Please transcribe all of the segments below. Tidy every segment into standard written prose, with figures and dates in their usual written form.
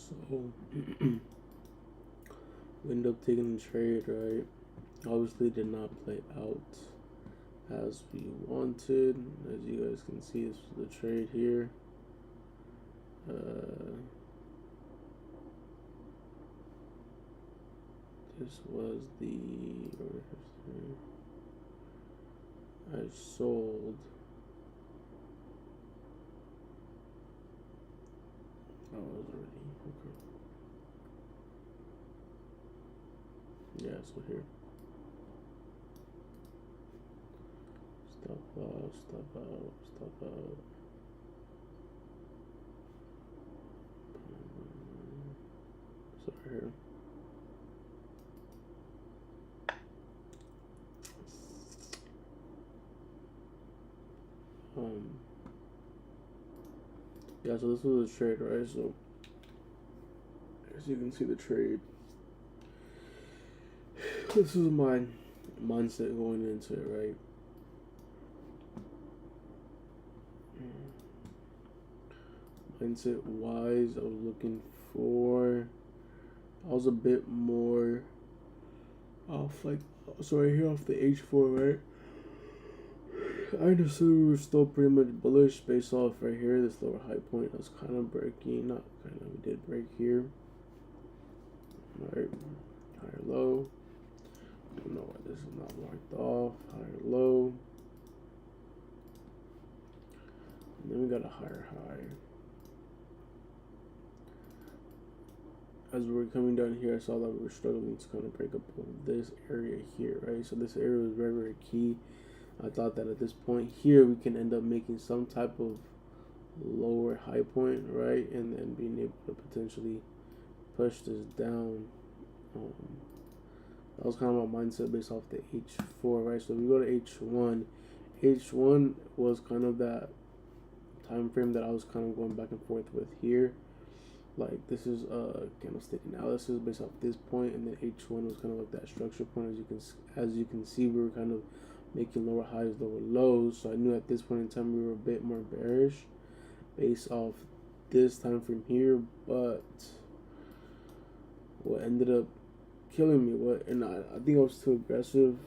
So we ended up taking the trade, right? Obviously, did not play out as we wanted. As you guys can see, this was the trade here. This was the I sold. Oh, it was already okay. Yeah, so here. Stop out, stop out, stop out. So here. Um, yeah, so this was a trade, right? So as you can see the trade. This is my mindset going into it, right? Mindset wise, I was looking for. I was a bit more off, like, so right here off the H4, right? I understood we were still pretty much bullish based off right here. This lower high point was kind of breaking, not kind of, we did break here. Alright, higher low. Don't know why this is not marked off. Higher low. And then we got a higher high. As we were coming down here, I saw that we were struggling to kind of break up this area here, right? So this area was very, very key. I thought that at this point here, we can end up making some type of lower high point, right? And then being able to potentially push this down. That was kind of my mindset based off the H4, right? So if we go to H1, H1 was kind of that time frame that I was kind of going back and forth with here. Like this is a candlestick analysis based off this point, and then H1 was kind of like that structure point. As you can see, we were kind of making lower highs, lower lows. So I knew at this point in time we were a bit more bearish based off this time frame here. But what ended up killing me, and I think I was too aggressive,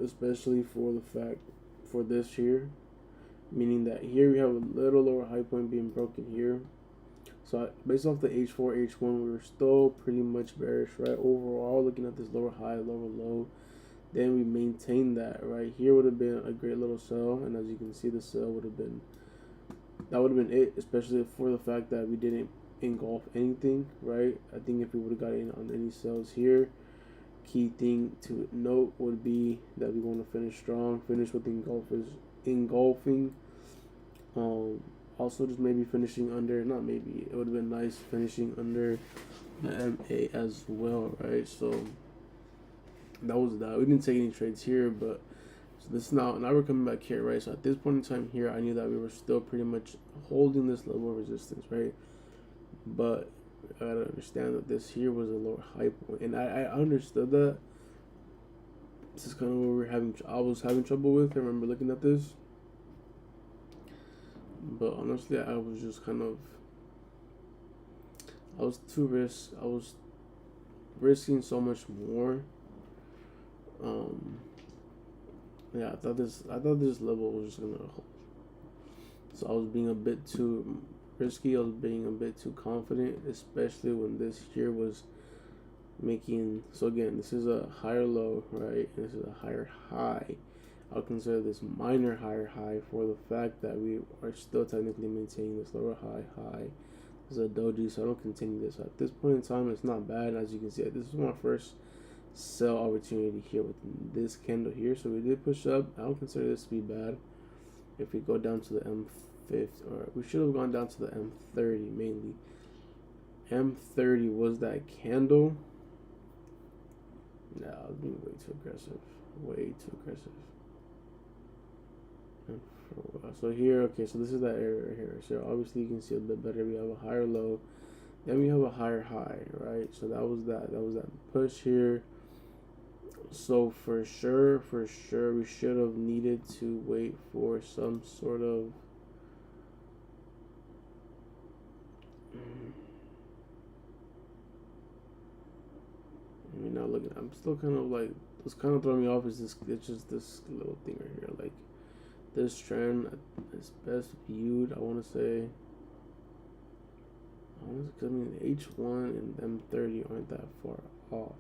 especially for the fact for this here, meaning that here we have a little lower high point being broken here. So based off the H4, H1, we were still pretty much bearish, right? Overall, looking at this lower high, lower low, then we maintained that, right? Here would have been a great little sell, and as you can see, the sell would have been, that would have been it, especially for the fact that we didn't engulf anything, right? I think if we would have got in on any sells here, key thing to note would be that we want to finish strong, finish with engulfing. Also, just maybe finishing under, not maybe, it would have been nice finishing under the MA as well, right? So that was that. We didn't take any trades here, but so this now we're coming back here, right? So at this point in time here, I knew that we were still pretty much holding this level of resistance, right? But I gotta understand that this here was a lower high point, and I understood that. This is kind of what I was having trouble with. I remember looking at this. But honestly, I was just kind of, I was risking so much more. Yeah, I thought this level was just gonna hold. So I was being a bit too risky. I was being a bit too confident, especially when this here was making. So again, this is a higher low, right? And this is a higher high. I'll consider this minor higher high for the fact that we are still technically maintaining this lower high. This is a doji, so I don't continue this. At this point in time, it's not bad. As you can see, this is my first sell opportunity here with this candle here. So we did push up. I don't consider this to be bad. If we go down to the M50, or we should have gone down to the M30 mainly. M30 was that candle. No, I was being way too aggressive. Way too aggressive. So here, okay, so this is that area right here. So obviously you can see a bit better. We have a higher low, then we have a higher high, right? So that was that push here. So for sure, we should have needed to wait for some sort of mean, now looking, I'm still kind of like, what's kind of throwing me off is this. It's just this little thing right here. Like this trend is best viewed. I want to say. I mean, H1 and M30 aren't that far off.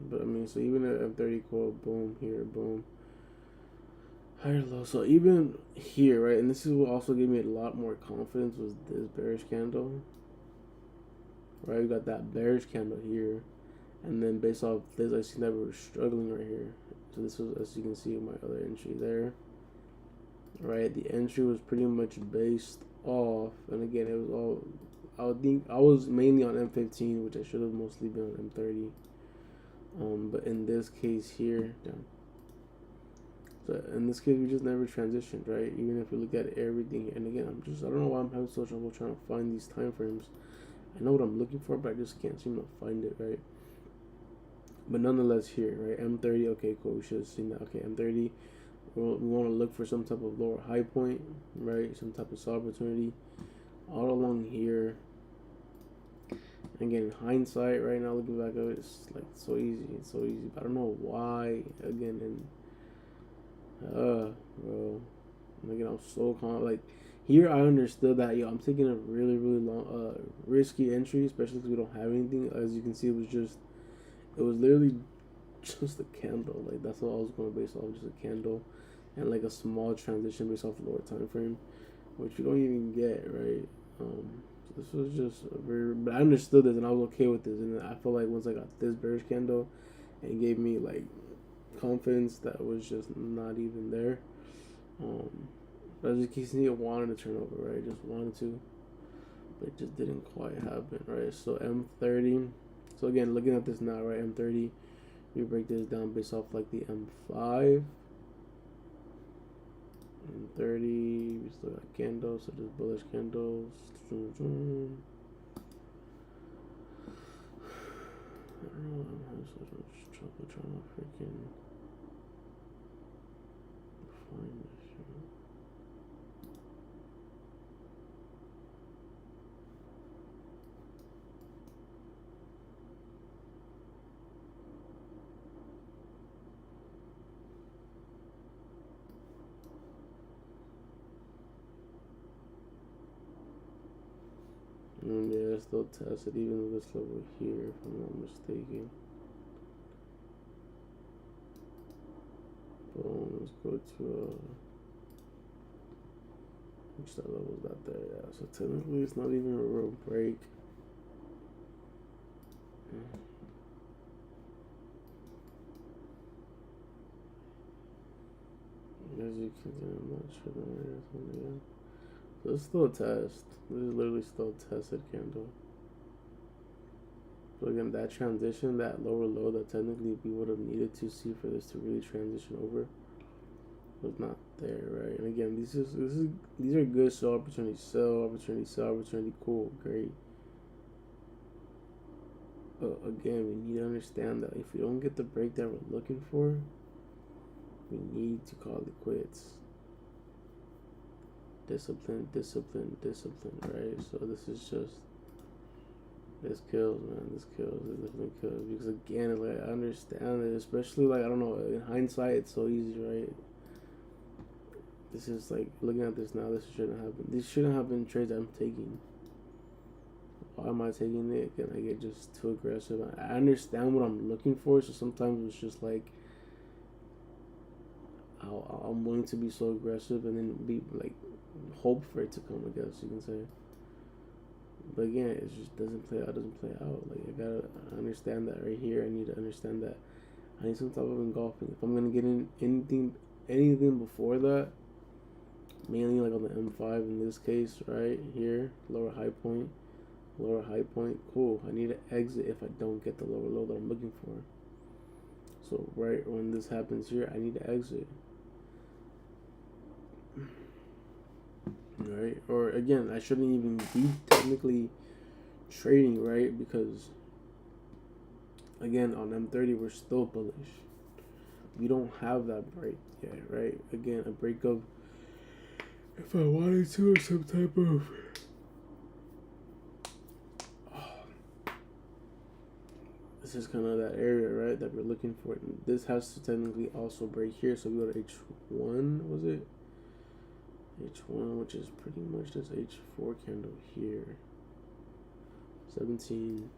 But I mean, so even at M30 quote, boom here, boom. Higher low. So even here, right, and this is what also gave me a lot more confidence was this bearish candle. Right, we got that bearish candle here, and then based off this, I see that we were struggling right here. So this was, as you can see, my other entry there. Right, the entry was pretty much based off, and again, it was all. I would think I was mainly on M15, which I should have mostly been on M30. But in this case here, down. So in this case, we just never transitioned, right? Even if we look at everything, and again, I don't know why I'm having so much trouble trying to find these time frames. I know what I'm looking for, but I just can't seem to find it, right? But nonetheless, here, right, M30, okay, cool. We should have seen that. Okay, M30. We want to look for some type of lower high point, right? Some type of sell opportunity all along here. Again, in hindsight, right now, looking back at it, it's like so easy. It's so easy. But I don't know why. Again, bro. And again, I'm so calm. Like here, I understood that I'm taking a really, really long, risky entry, especially because we don't have anything. As you can see, it was literally just a candle. Like that's all I was going based off, just a candle, and like a small transition based off lower time frame, which you don't even get, right? This was just but I understood this and I was okay with this, and then I felt like once I got this bearish candle, it gave me like confidence that was just not even there. But as you can see, it wanted to turn over, right? Just wanted to, but it just didn't quite happen, right? So M30. So again, looking at this now, right? M30. We break this down based off like the M5. M30. We still got candles, so just bullish candles. I don't know. I'm having so much trouble trying to freaking find this shit. Yeah, it's still tested even at this level here, if I'm not mistaken. Boom, let's go to which that level is that there, yeah. So technically it's not even a real break. As you can see, I'm not sure there is one again. So it's still a test. This is literally still a tested candle. So again, that transition, that lower low that technically we would have needed to see for this to really transition over was not there, right? And again, these are good sell opportunities. Sell opportunity, cool, great. But again, we need to understand that if we don't get the break that we're looking for, we need to call it quits. Discipline, right? So this is just, this kills, man. This kills. It definitely kills. Because again, like I understand it, especially like I don't know. In hindsight, it's so easy, right? This is like looking at this now. This shouldn't happen. These shouldn't have been trades I'm taking. Why am I taking it? Again, I get just too aggressive. I understand what I'm looking for, so sometimes it's just like I'm willing to be so aggressive and then be like hope for it to come. I guess you can say. But again, it just doesn't play out. Like I gotta understand that right here. I need to understand that I need some type of engulfing. If I'm gonna get in anything before that, mainly like on the M5 in this case, right here, lower high point, cool. I need to exit if I don't get the lower low that I'm looking for. So right when this happens here, I need to exit. Right? Or again, I shouldn't even be technically trading, right? Because again, on M30 we're still bullish. We don't have that break yet, right? Again, a break of, if I wanted to, some type of this is kind of that area, right, that we're looking for. And this has to technically also break here. So we go to H1, was it? H1, which is pretty much this H4 candle here. 17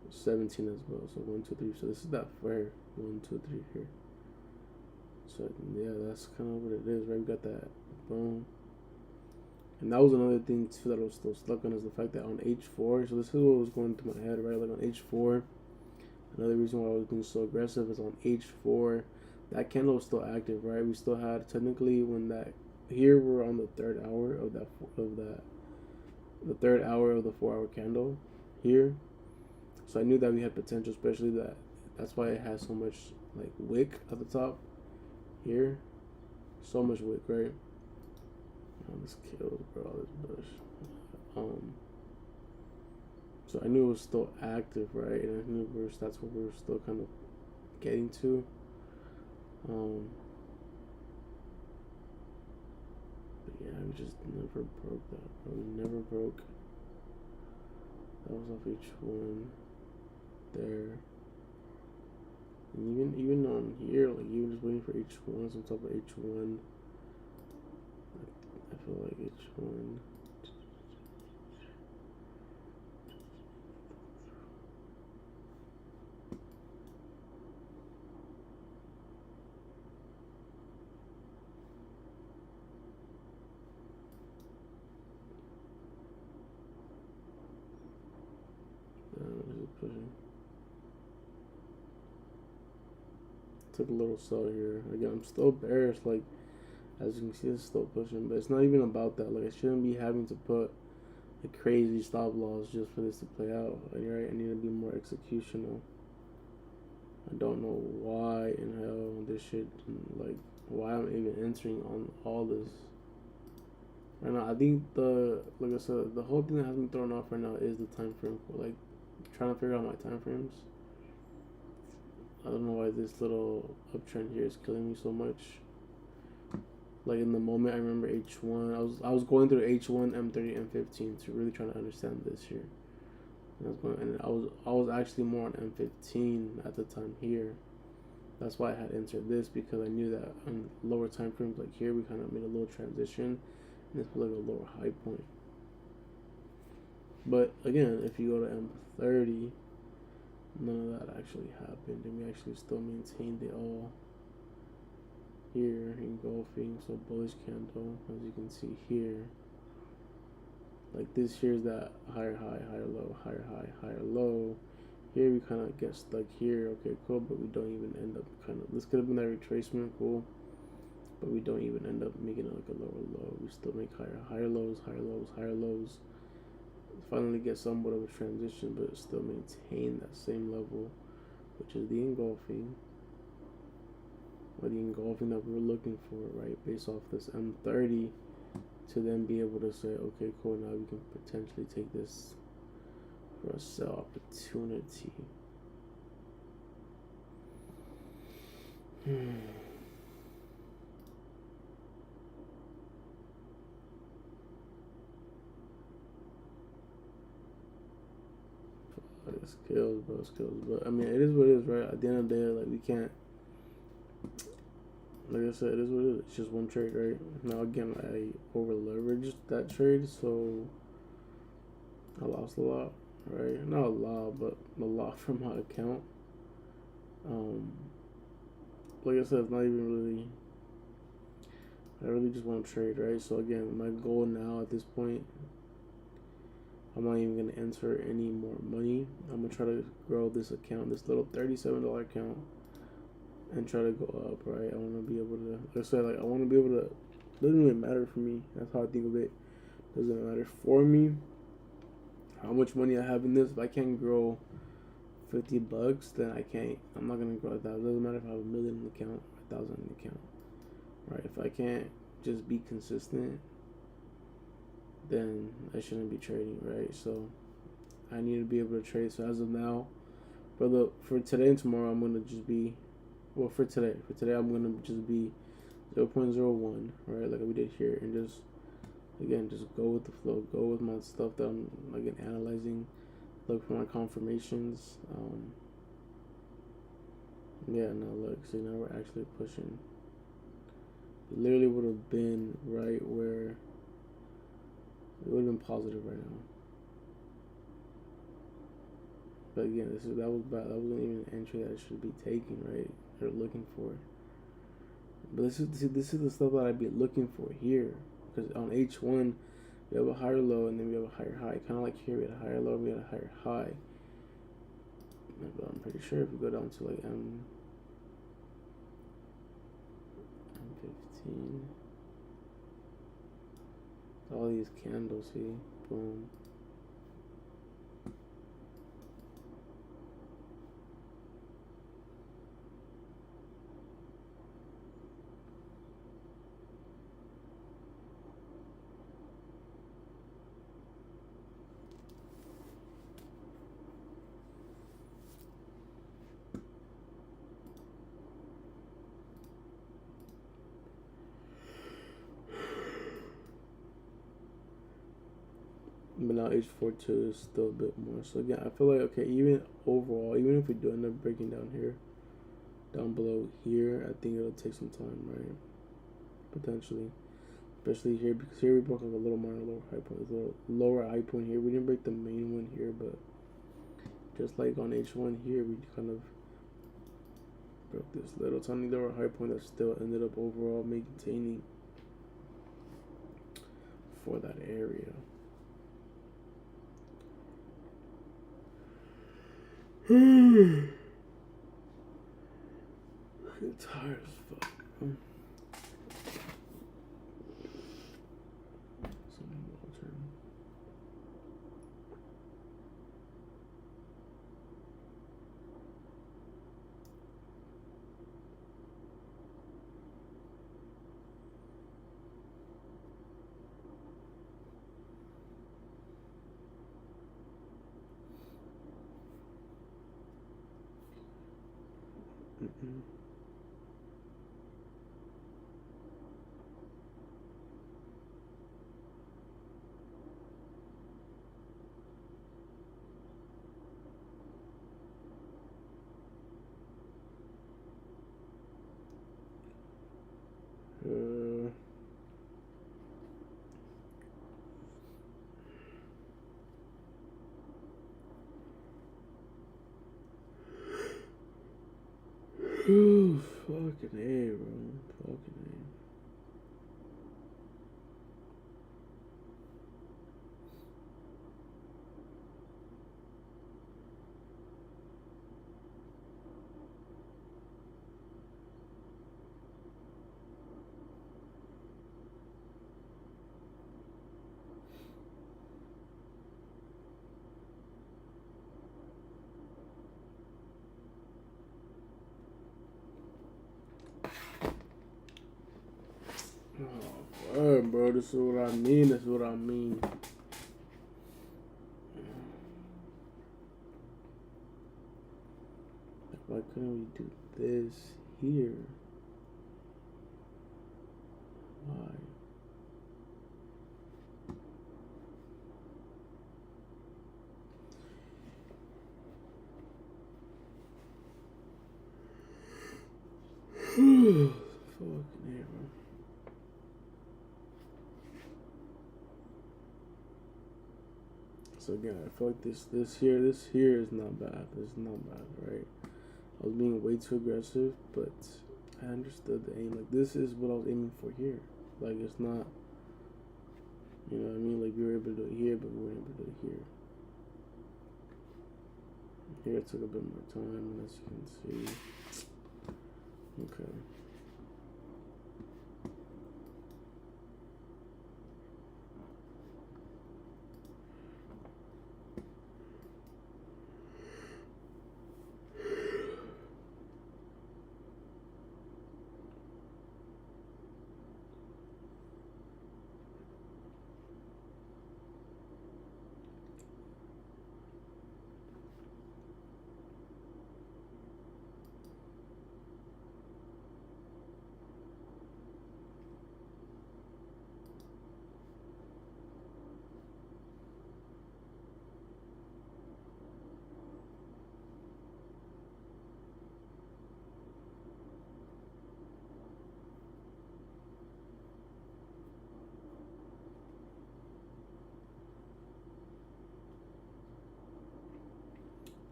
as well. So 1, 2, 3. So this is that flare. 1, 2, 3 here. So yeah, that's kind of what it is, right? We got that boom. And that was another thing too that I was still stuck on, is the fact that on H4, so this is what was going through my head, right? Like on H4, another reason why I was being so aggressive is on H4, that candle was still active, right? We still had technically when that here we're on the third hour of the third hour of the 4-hour candle here. So I knew that we had potential, especially that's why it has so much like wick at the top here, so much wick, right? This kills, bro, all this bush. So I knew it was still active, right? And I knew that's what we were still kind of getting to. But yeah, we just never broke that, bro. We never broke. That was off H1 there. And even on here, like even just waiting for H1, on top of H1. I feel like H1. Pushing. Took a little sell here. Again, I'm still bearish. Like, as you can see, it's still pushing, but it's not even about that. Like, I shouldn't be having to put a crazy stop loss just for this to play out. Like, right? I need to be more executional. I don't know why in hell this shit, like, why I'm even entering on all this. Right now, I think like I said, the whole thing that has me thrown off right now is the time frame. Like, trying to figure out my time frames. I don't know why this little uptrend here is killing me so much. Like in the moment, I remember H1. I was going through H1, M30, M15 to really trying to understand this here. And I was actually more on M15 at the time here. That's why I had entered this, because I knew that on lower time frames like here, we kind of made a little transition, and this was like a lower high point. But again, if you go to M30, none of that actually happened, and we actually still maintained it all here, engulfing. So bullish candle, as you can see here. Like this here is that higher high, higher low, higher high, higher low. Here we kind of get stuck here. Okay, cool, but we don't even end up this could have been that retracement, cool, but we don't even end up making it like a lower low. We still make higher lows, higher lows, higher lows. Finally get somewhat of a transition, but still maintain that same level, which is the engulfing, or the engulfing that we were looking for, right? Based off this M30, to then be able to say, okay, cool, now we can potentially take this for a sell opportunity. Skills, bro, skills. But I mean, it is what it is, right? At the end of the day, like, we can't, like I said, it is what it is. It's just one trade, right? Now again, I over leveraged that trade, so I lost a lot, right? Not a lot, but a lot from my account. Like I said, it's not even really, I really just want to trade, right? So again, my goal now at this point, I'm not even going to enter any more money. I'm going to try to grow this account, this little $37 account, and try to go up, right? I want to be able to, like I said, like, I want to be able to, it doesn't really matter for me. That's how I think of it. It doesn't matter for me how much money I have in this. If I can't grow $50, then I'm not going to grow that. It doesn't matter if I have $1 million in the account or 1,000 in the account, right? If I can't just be consistent, then I shouldn't be trading, right? So I need to be able to trade. So as of now, for today and tomorrow, I'm gonna just be, well, for today I'm gonna just be 0.01, right? Like we did here, and just again, just go with the flow, go with my stuff that I'm again analyzing, Look for my confirmations. Yeah, no, look, see, now we're actually pushing. It literally would have been right where it would have been positive right now. But again, that was bad. That wasn't even an entry that I should be taking, right? Or looking for. But this is the stuff that I'd be looking for here, because on H1 we have a higher low and then we have a higher high. Kind of like here, we had a higher low and we had a higher high. But I'm pretty sure if we go down to like M15, all these candles, see, boom. But now H42 is still a bit more. So again, I feel like, okay, even overall, even if we do end up breaking down here, down below here, I think it'll take some time, right? Potentially. Especially here, because here we broke like a little minor lower high point. There's a little lower high point here. We didn't break the main one here, but just like on H1 here, we kind of broke this little tiny lower high point that still ended up overall maintaining for that area. I'm tired as fuck. Some water. Fucking A, bro. Fucking A. Oh, bro, this is what I mean. This is what I mean. Why couldn't we do this here? Why? Fucking A, bro. So again, I feel like this here is not bad. This is not bad, right? I was being way too aggressive, but I understood the aim. Like, this is what I was aiming for here. Like, it's not, you know what I mean? Like, we were able to do it here, but we weren't able to do it here. Here it took a bit more time, as you can see. Okay.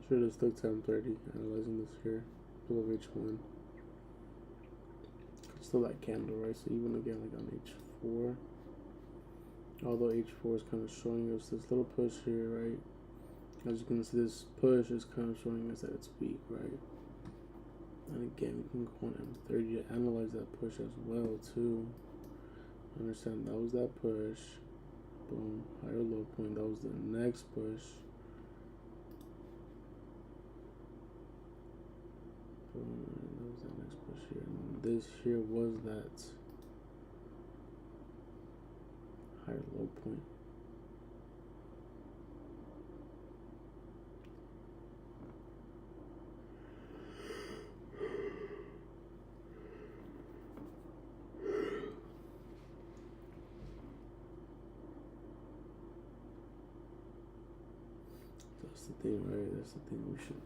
Should have stuck time 30 analyzing this here. Pull of H1. Still that candle, right? So even again, like on H4, although H4 is kind of showing us this little push here, right? As you can see, this push is kind of showing us that it's weak, right? And again, we can go on M30 to analyze that push as well, too. Understand that was that push. Boom, higher low point. That was the next push. Boom, that was the next push here. And this here was that higher low point. That's the thing, right? That's the thing we should.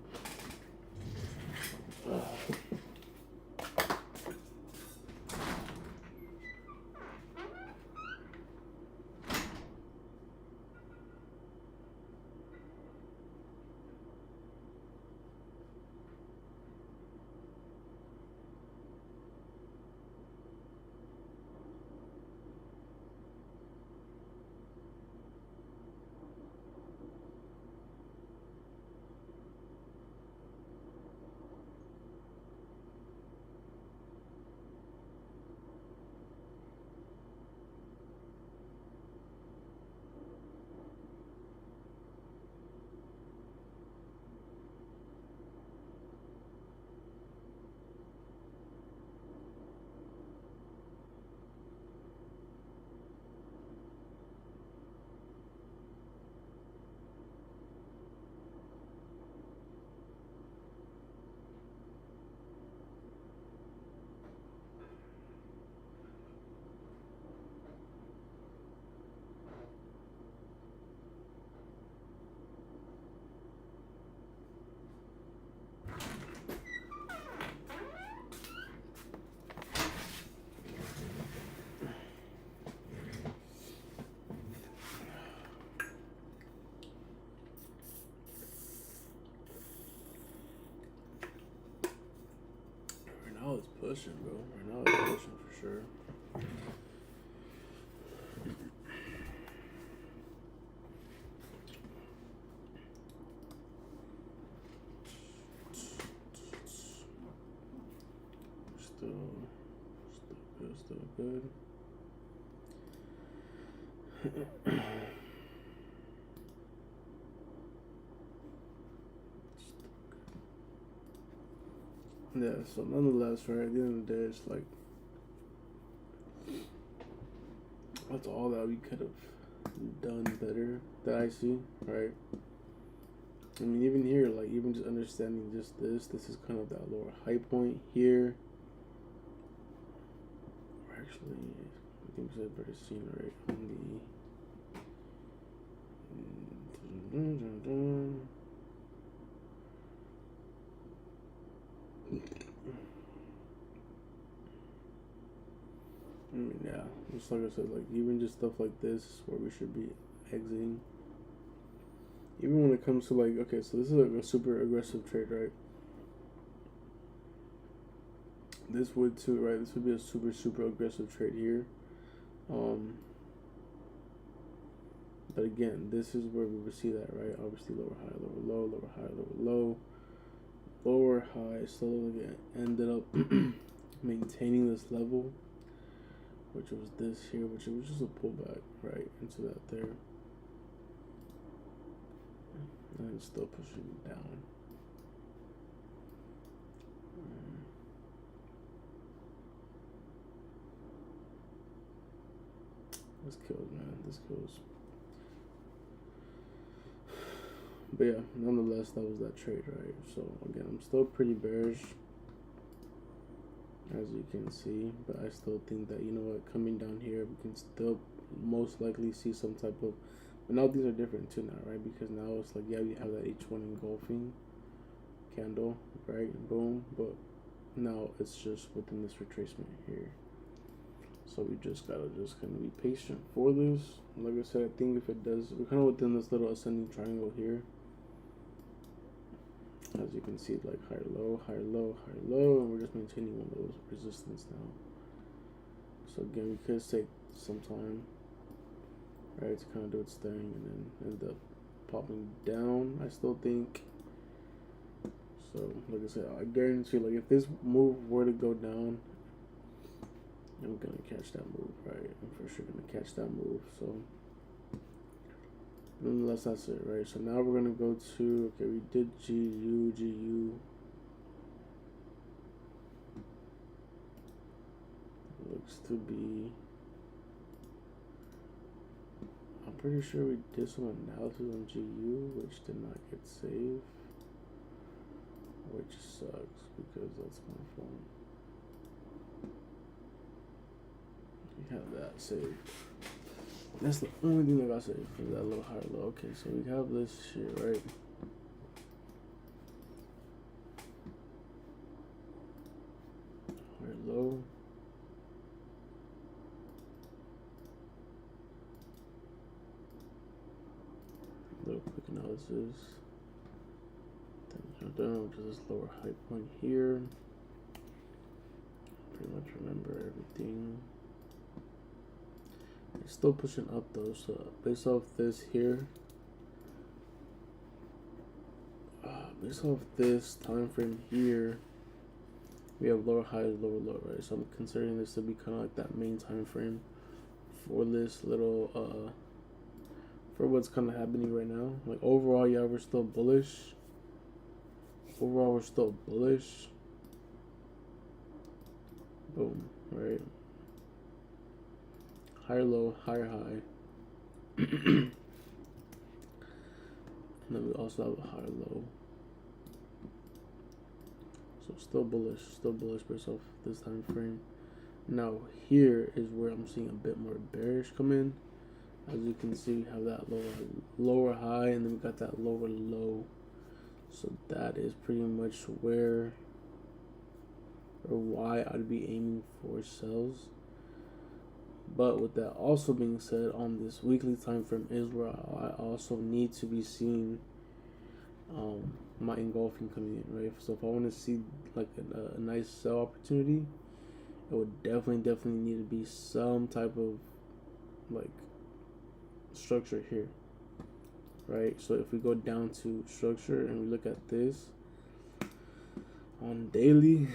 Right now it's pushing, bro. Right now it's pushing for sure. Still good. Yeah, so nonetheless, right, at the end of the day, it's like, that's all that we could have done better that I see, right? I mean, even here, like, even just understanding just this is kind of that lower high point here. Actually, I think it's better seen right on the. I mean, yeah, just like I said, like even just stuff like this is where we should be exiting. Even when it comes to like, okay, so this is like a super aggressive trade, right? This would too, right? This would be a super aggressive trade here. But again, this is where we would see that, right? Obviously, lower high, lower low, lower high, lower low, lower high. Slowly ended up maintaining this level, which was this here, which was just a pullback, right, into that there. And it's still pushing down. This kills, man. This kills. But yeah, nonetheless, that was that trade, right? So again, I'm still pretty bearish, as you can see, but I still think that, you know what, coming down here, we can still most likely see some type of, but now these are different too now, right? Because now it's like, yeah, we have that H1 engulfing candle, right? Boom, but now it's just within this retracement here. So we just gotta just kind of be patient for this. Like I said, I think if it does, we're kind of within this little ascending triangle here. As you can see, like higher low, higher low, higher low, and we're just maintaining one of those resistance now. So again, we could take some time, right, to kind of do its thing, and then end up popping down. I still think. So like I said, I guarantee, like if this move were to go down, I'm gonna catch that move, right? I'm for sure gonna catch that move. So nonetheless, that's it, right? So now we're gonna go to, okay, we did GU. Looks to be, I'm pretty sure we did some analysis on GU, which did not get saved, which sucks because that's my phone. We have that saved. That's the only thing that got saved for that little higher low. Okay, so we have this shit, right? Higher low. Little quick analysis. Then down to this lower high point here. Pretty much remember everything. It's still pushing up though, so based off this here, based off this time frame here, we have lower highs, lower low, right? So I'm considering this to be kind of like that main time frame for this little for what's kind of happening right now. Like overall, yeah, we're still bullish. Overall, we're still bullish. Boom, right? Higher low, higher high. And then we also have a higher low. So still bullish based off this time frame. Now here is where I'm seeing a bit more bearish come in. As you can see, we have that lower high, and then we got that lower low. So that is pretty much where or why I'd be aiming for sells. But with that also being said, on this weekly time frame is where I also need to be seeing my engulfing coming in, right? So if I want to see like a nice sell opportunity, it would definitely need to be some type of like structure here, right? So if we go down to structure and we look at this on daily,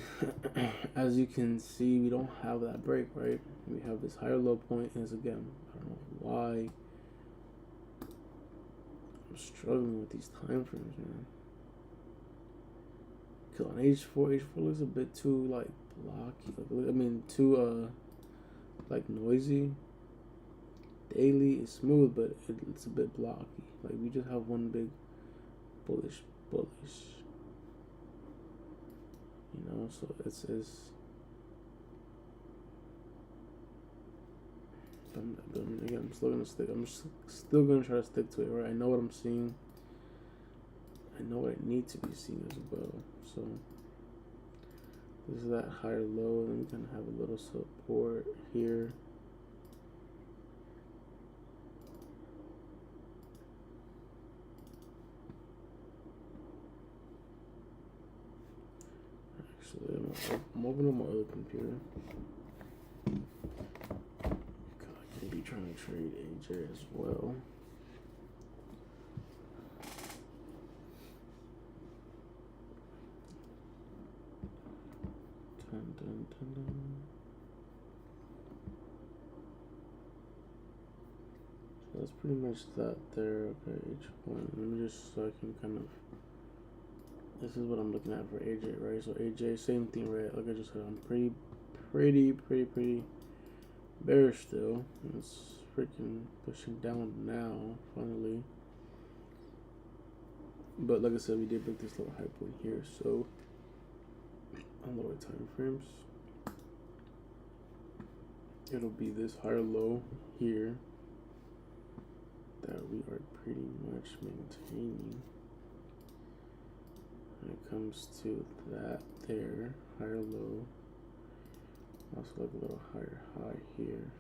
as you can see, we don't have that break, right? We have this higher low point, and it's again, I don't know why I'm struggling with these time frames, man. Cause on H4 looks a bit too like blocky. I mean, too like noisy. Daily is smooth, but it's a bit blocky. Like we just have one big bullish. You know, so it's again, I'm still gonna stick. I'm still gonna try to stick to it, right? I know what I'm seeing. I know what I need to be seeing as well. So this is that higher low, and then we kind of have a little support here. Actually, I'm opening up my other computer. I can be trying to trade AJ as well. So that's pretty much that there. Okay, H1. Let me just, so I can kind of, this is what I'm looking at for AJ, right? So AJ, same thing, right? Like I just said, I'm pretty bearish still. It's freaking pushing down now, finally. But like I said, we did break this little high point here, so on lower time frames, it'll be this higher low here that we are pretty much maintaining. When it comes to that there, higher low, also like a little higher high here.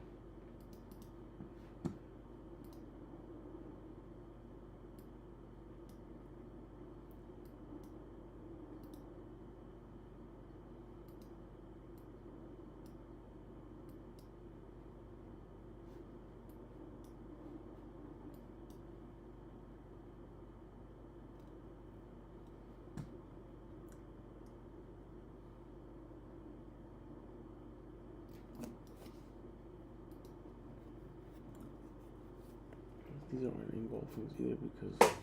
these aren't engulfings either because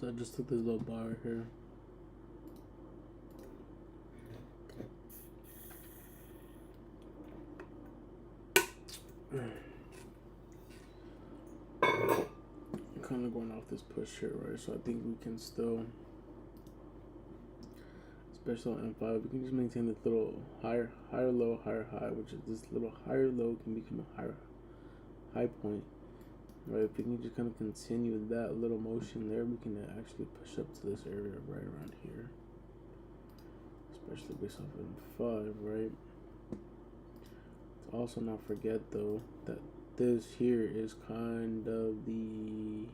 so I just took this little bar right here. Kind of going off this push here, right? So I think we can still, especially on M5, we can just maintain this little higher low, higher high, which is this little higher low can become a higher high point, right? If we can just kind of continue that little motion there, we can actually push up to this area right around here, especially based off of M5, right? To also not forget though that this here is kind of the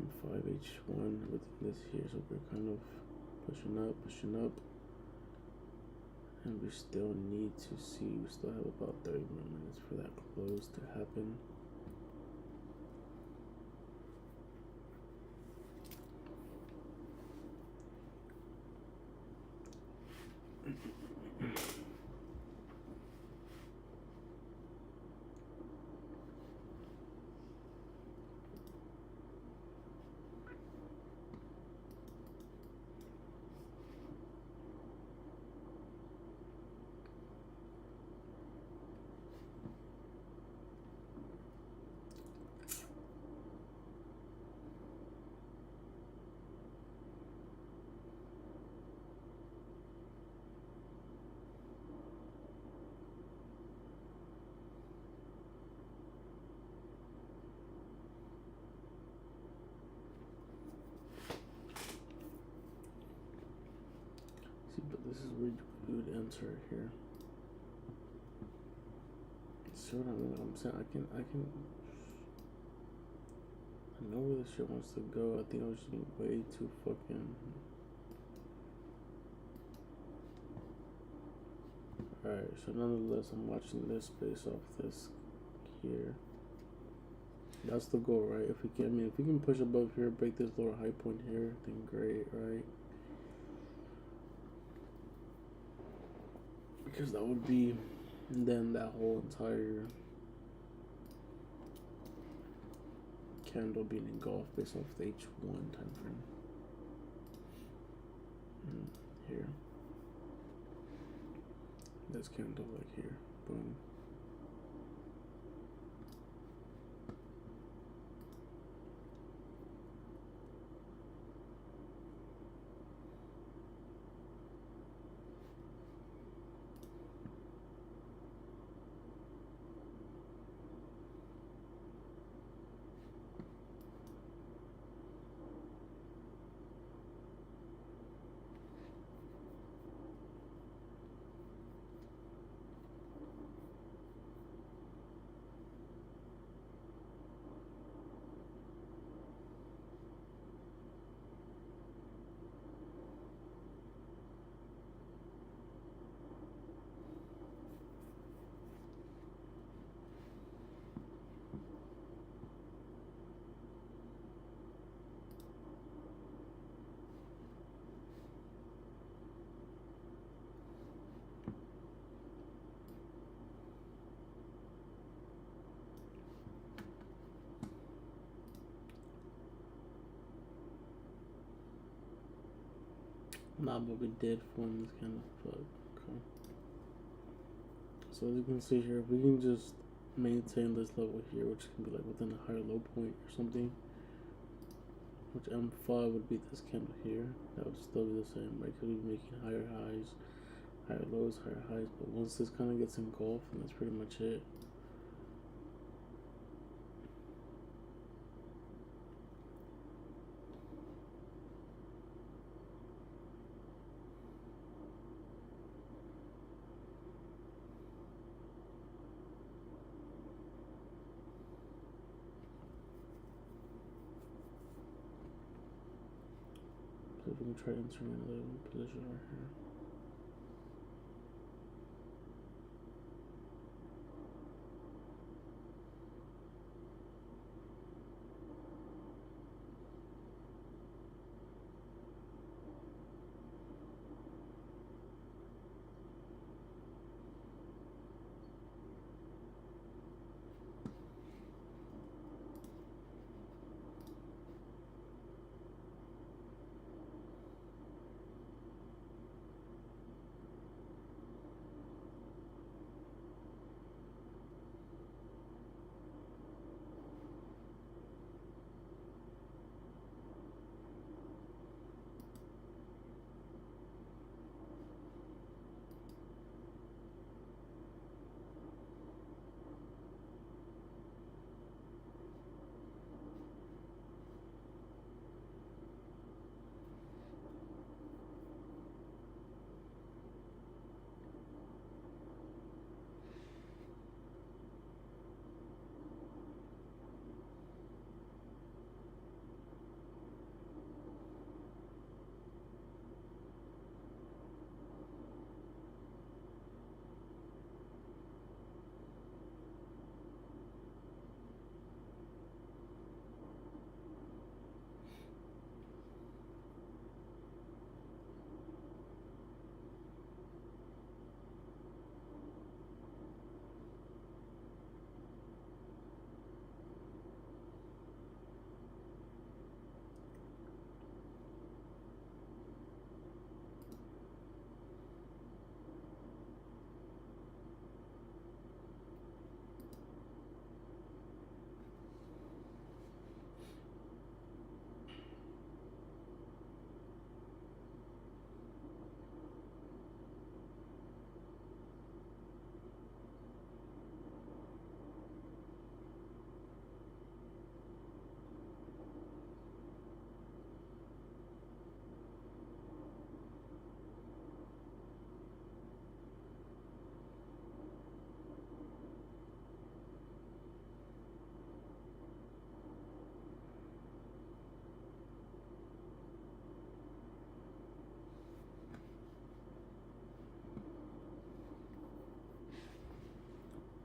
M5H1 with this here, so we're kind of pushing up, and we still need to see, we still have about 30 more minutes for that close to happen. See, but this is where you would enter here. See what I'm saying? I know where this shit wants to go. I think I was just being way too fucking. Alright, so nonetheless, I'm watching this based off this here. That's the goal, right? If we can, I mean, if we can push above here, break this lower high point here, then great, right? Because that would be then that whole entire candle being engulfed based off the H1 time frame. Here. This candle like here. Boom. Nah, but we did form this kind of fuck. Okay. So as you can see here, we can just maintain this level here, which can be like within a higher low point or something. Which M5 would be this candle here. That would still be the same, right? Because we'd be making higher highs, higher lows, higher highs. But once this kind of gets engulfed, and that's pretty much it. So we can try entering another position right here.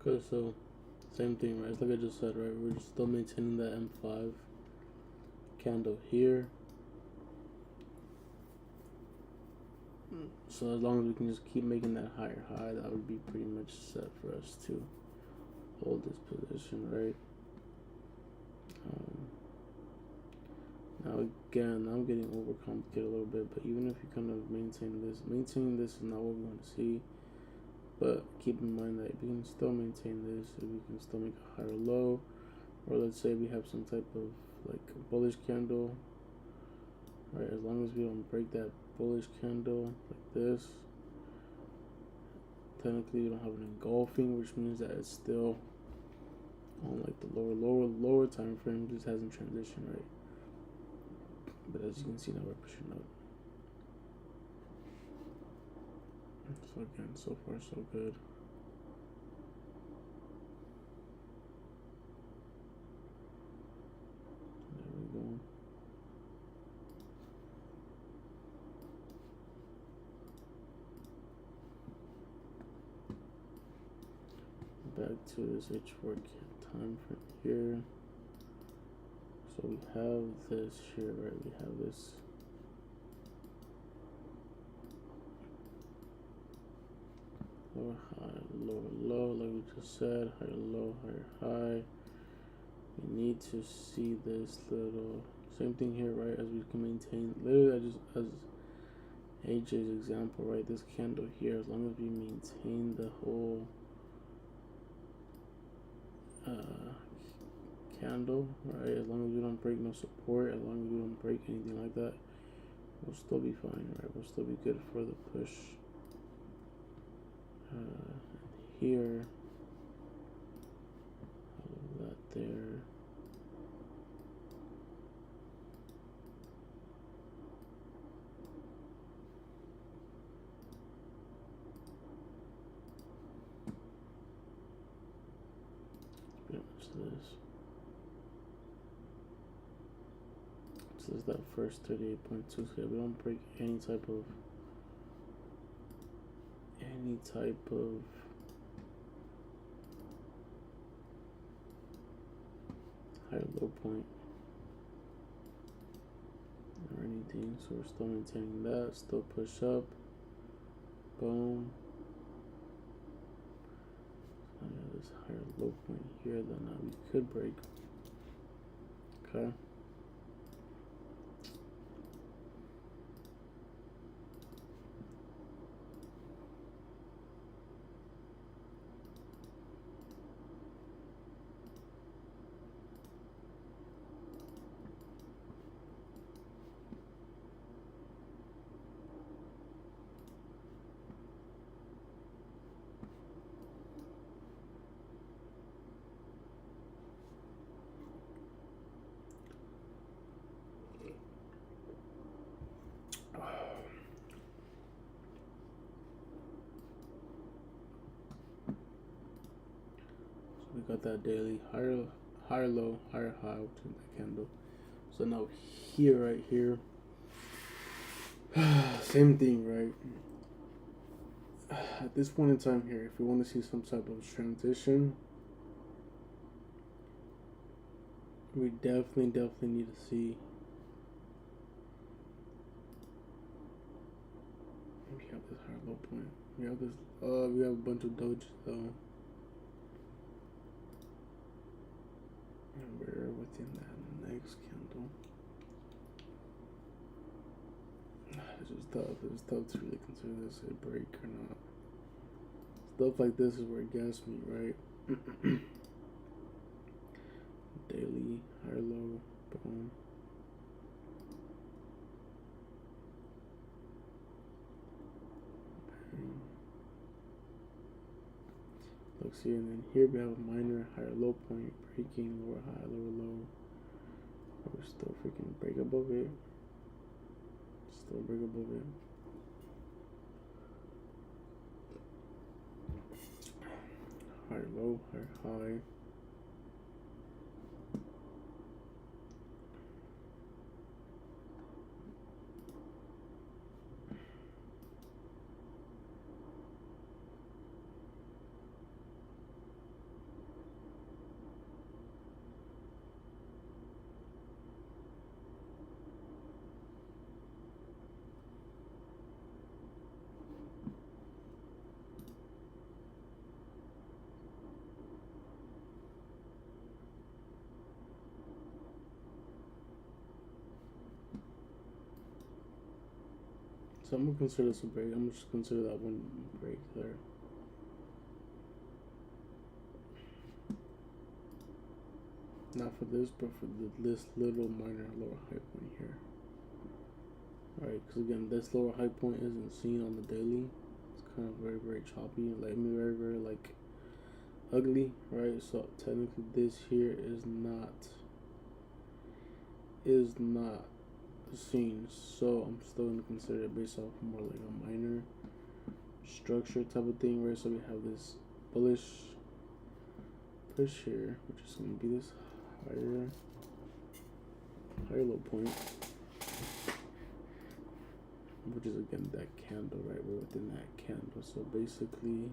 Okay, so same thing, right? It's like I just said, right? We're just still maintaining that M5 candle here. So as long as we can just keep making that higher high, that would be pretty much set for us to hold this position, right? Now again, I'm getting overcomplicated a little bit, but even if you kind of maintaining this is not what we want to see. But keep in mind that we can still maintain this, if we can still make a higher low, or let's say we have some type of like bullish candle, right? As long as we don't break that bullish candle like this, technically we don't have an engulfing, which means that it's still on like the lower time frame, just hasn't transitioned, right? But as you can see now, we're pushing up. So again, so far so good. There we go. Back to this H4 time frame here. So we have this here, right? We have this lower high, lower low, like we just said, higher low, higher high. We need to see this little same thing here, right? As we can maintain, literally, as AJ's example, right? This candle here, as long as we maintain the whole candle, right? As long as we don't break no support, as long as we don't break anything like that, we'll still be fine, right? We'll still be good for the push. Here, all of that there. Pretty much this. This is that first 38.2. So yeah, we don't break any type of high or low point or anything. So we're still maintaining that. Still push up. Boom. So now this higher low point here that now we could break. Okay. We got that daily higher low, higher high to the candle. So now here, right here, same thing, right? At this point in time here, if we want to see some type of transition, we definitely need to see. We have this higher low point. We have this. We have a bunch of dojis though. And we're within that next candle. It's tough to really consider this a break or not. Stuff like this is where it gets me, right? Daily, high low, boom. Bang. Look, see, and then here we have a minor higher low point, breaking, lower high, lower low. We're still freaking break above it. Still break above it. Higher low, higher high. So I'm gonna consider this a break. I'm just consider that one break there. Not for this, but for this little minor lower high point here. Alright, because again, this lower high point isn't seen on the daily. It's kind of very choppy, like very like ugly, right? So technically, this here is not seen. So I'm still gonna consider it based off more like a minor structure type of thing, right? So we have this bullish push here, which is gonna be this higher low point, which is again that candle, right? We're within that candle. So basically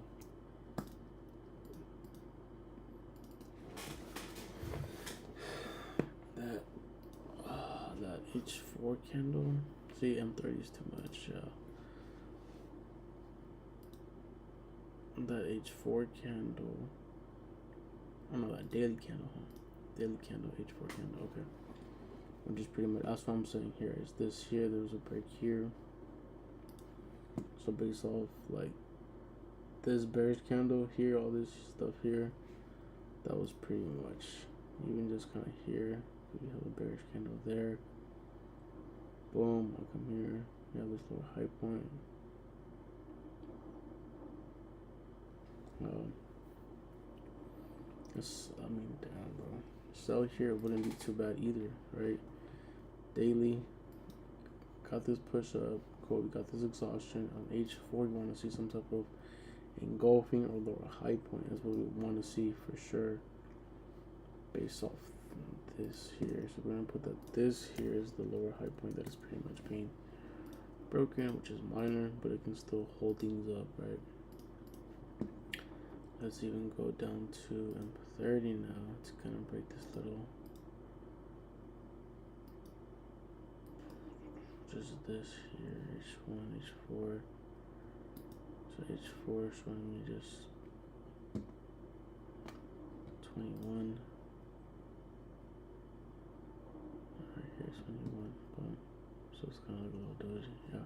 that H4 candle. See, M30 is too much. That H4 candle. Oh no, that daily candle, huh? Daily candle, H4 candle. Okay. I'm just pretty much. That's what I'm saying here. Is this here? There's a break here. So based off like this bearish candle here, all this stuff here, that was pretty much even just kind of here. We have a bearish candle there. Boom, I come here. We have this little high point. I mean, damn, bro. Sell here wouldn't be too bad either, right? Daily, got this push up. Cool, we got this exhaustion on H4. You want to see some type of engulfing or lower high point. That's what we want to see for sure. Based off this here, so we're gonna put that this here is the lower high point that is pretty much being broken, which is minor, but it can still hold things up, right? Let's even go down to M30 now to kind of break this little, just this here, H1, H4. So H4 showing me just 21. Right here's 21. Boom. So it's kind of like a little doji, yeah.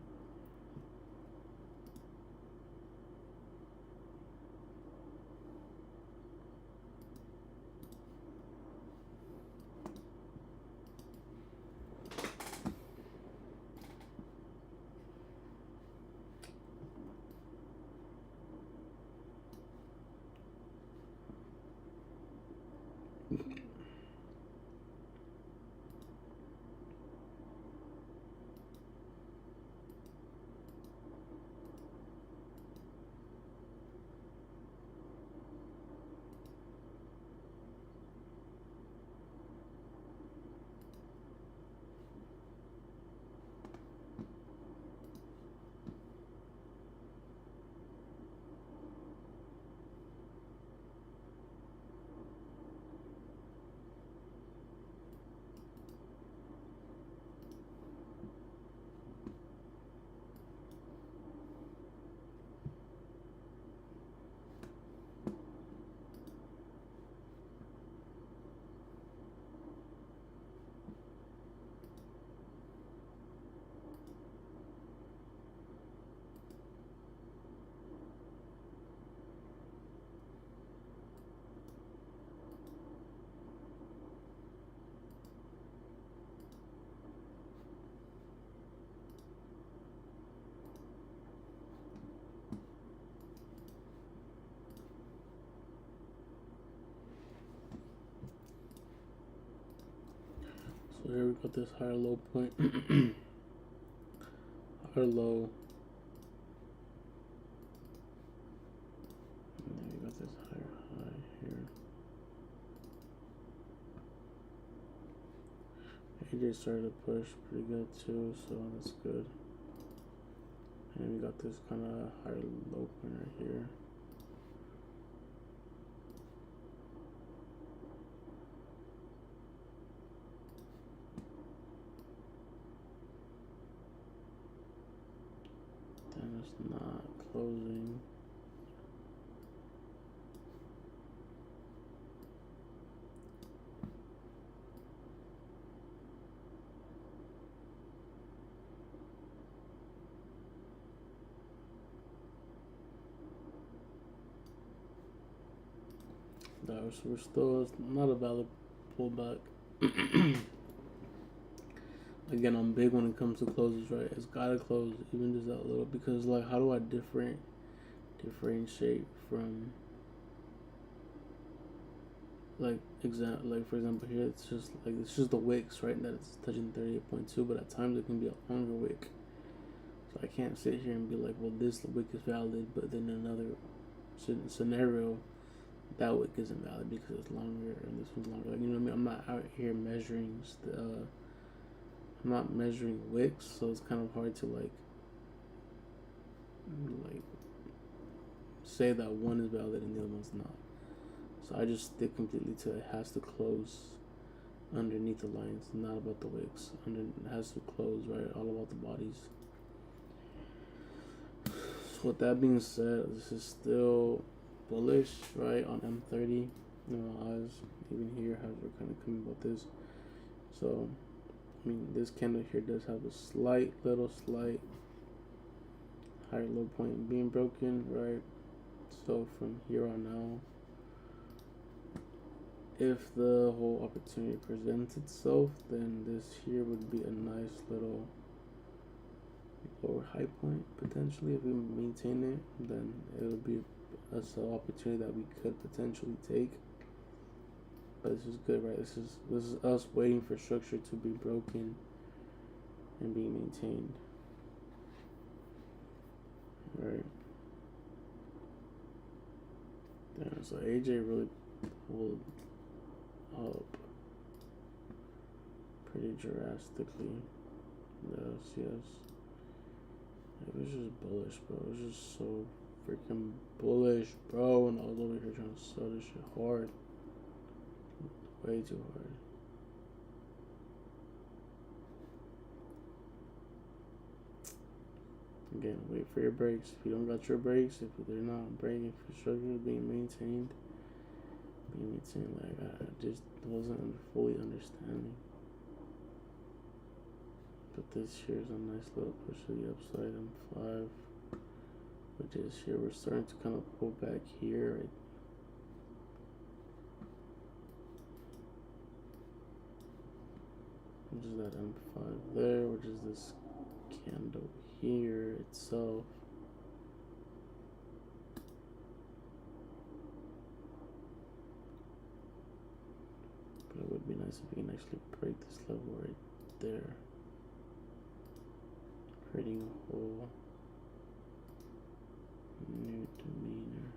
So here we got this higher low point, higher low, and then we got this higher high here. AJ started to push pretty good too, so that's good. And we got this kind of higher low point right here. Then it's not closing. So we're still, it's not a valid pullback. Again, I'm big when it comes to closes, right? It's gotta close, even just that little, because like, how do I differentiate from like for example here, it's just the wicks, right? That it's touching 38.2, but at times it can be a longer wick. So I can't sit here and be like, well, this wick is valid, but then another scenario, that wick isn't valid because it's longer and this one's longer. Like, you know what I mean? I'm not out here measuring I'm not measuring wicks, so it's kind of hard to like say that one is valid and the other one's not. So I just stick completely to it has to close underneath the lines, not about the wicks. It has to close, right? All about the bodies. So with that being said, this is still bullish, right, on M30 in my eyes. Even here, how we're kind of coming about this. So, I mean, this candle here does have a little slight higher low point being broken, right? So from here on out, if the whole opportunity presents itself, then this here would be a nice little lower high point potentially. If we maintain it, then it'll be an opportunity that we could potentially take. But this is good, right? This is us waiting for structure to be broken and being maintained, right? Damn, so AJ really pulled up pretty drastically. Yes. It was just bullish, bro. It was just so freaking bullish, bro. And I was over here trying to sell this shit hard. Way too hard. Again, wait for your breaks. If you don't got your breaks, if they're not breaking, if your structure is being maintained, like I just wasn't fully understanding. But this here is a nice little push to the upside M5, which is here we're starting to kind of pull back here, right? Which is that M5 there, which is this candle here itself. But it would be nice if we can actually break this level right there, creating a whole new demeanor.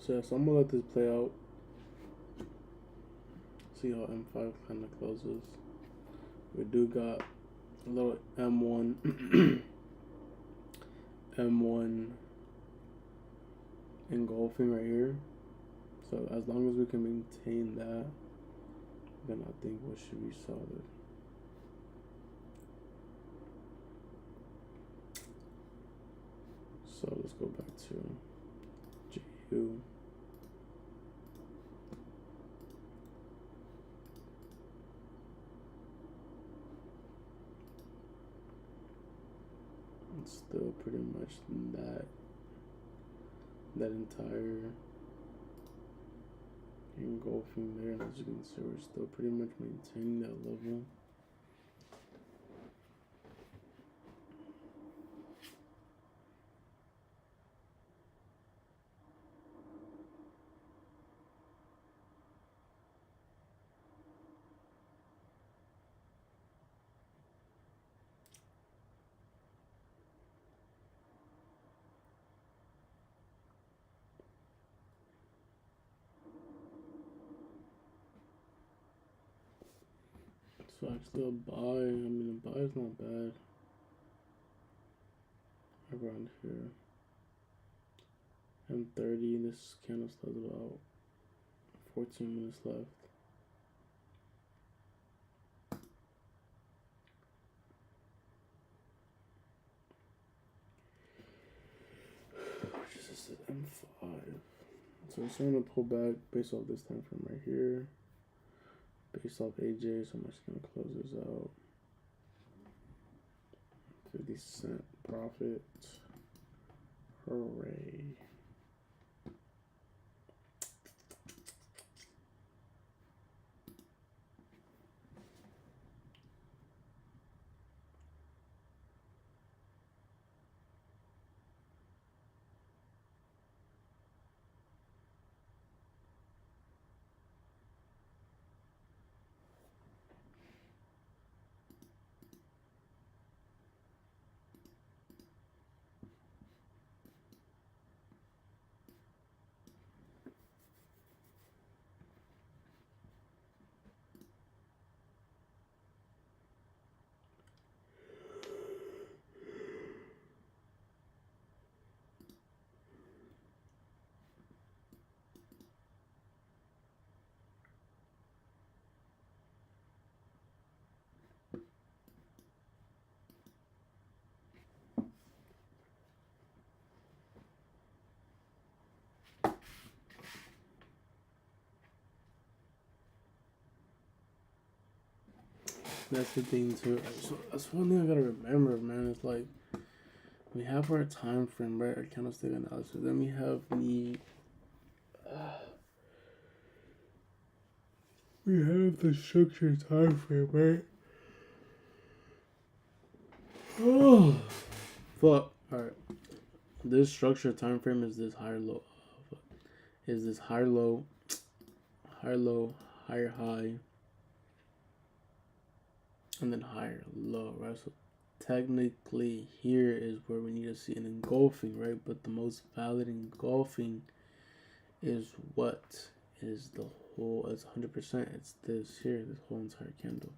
So I'm gonna let this play out. See how M5 kind of closes. We do got a little M1, M1 engulfing right here. So as long as we can maintain that, then I think we should be solid. So let's go back to JU. It's still pretty much that entire engulfing there, and as you can see, we're still pretty much maintaining that level. So actually a buy, I mean a buy is not bad. Around here. M30, this candle still has about 14 minutes left. Which is M5. So it's going to pull back based off this time frame right here. Based off AJ, so I'm just going to close this out. 50-cent profit. Hooray. That's the thing too. So that's one thing I gotta remember, man. It's like we have our time frame, right? Our candlestick analysis. Then we have the structured time frame, right? Oh, fuck. All right. This structured time frame is this higher low. Is this higher low, higher high, and then higher low, right? So technically here is where we need to see an engulfing, right? But the most valid engulfing is what is the whole, it's 100%. It's this here, this whole entire candle.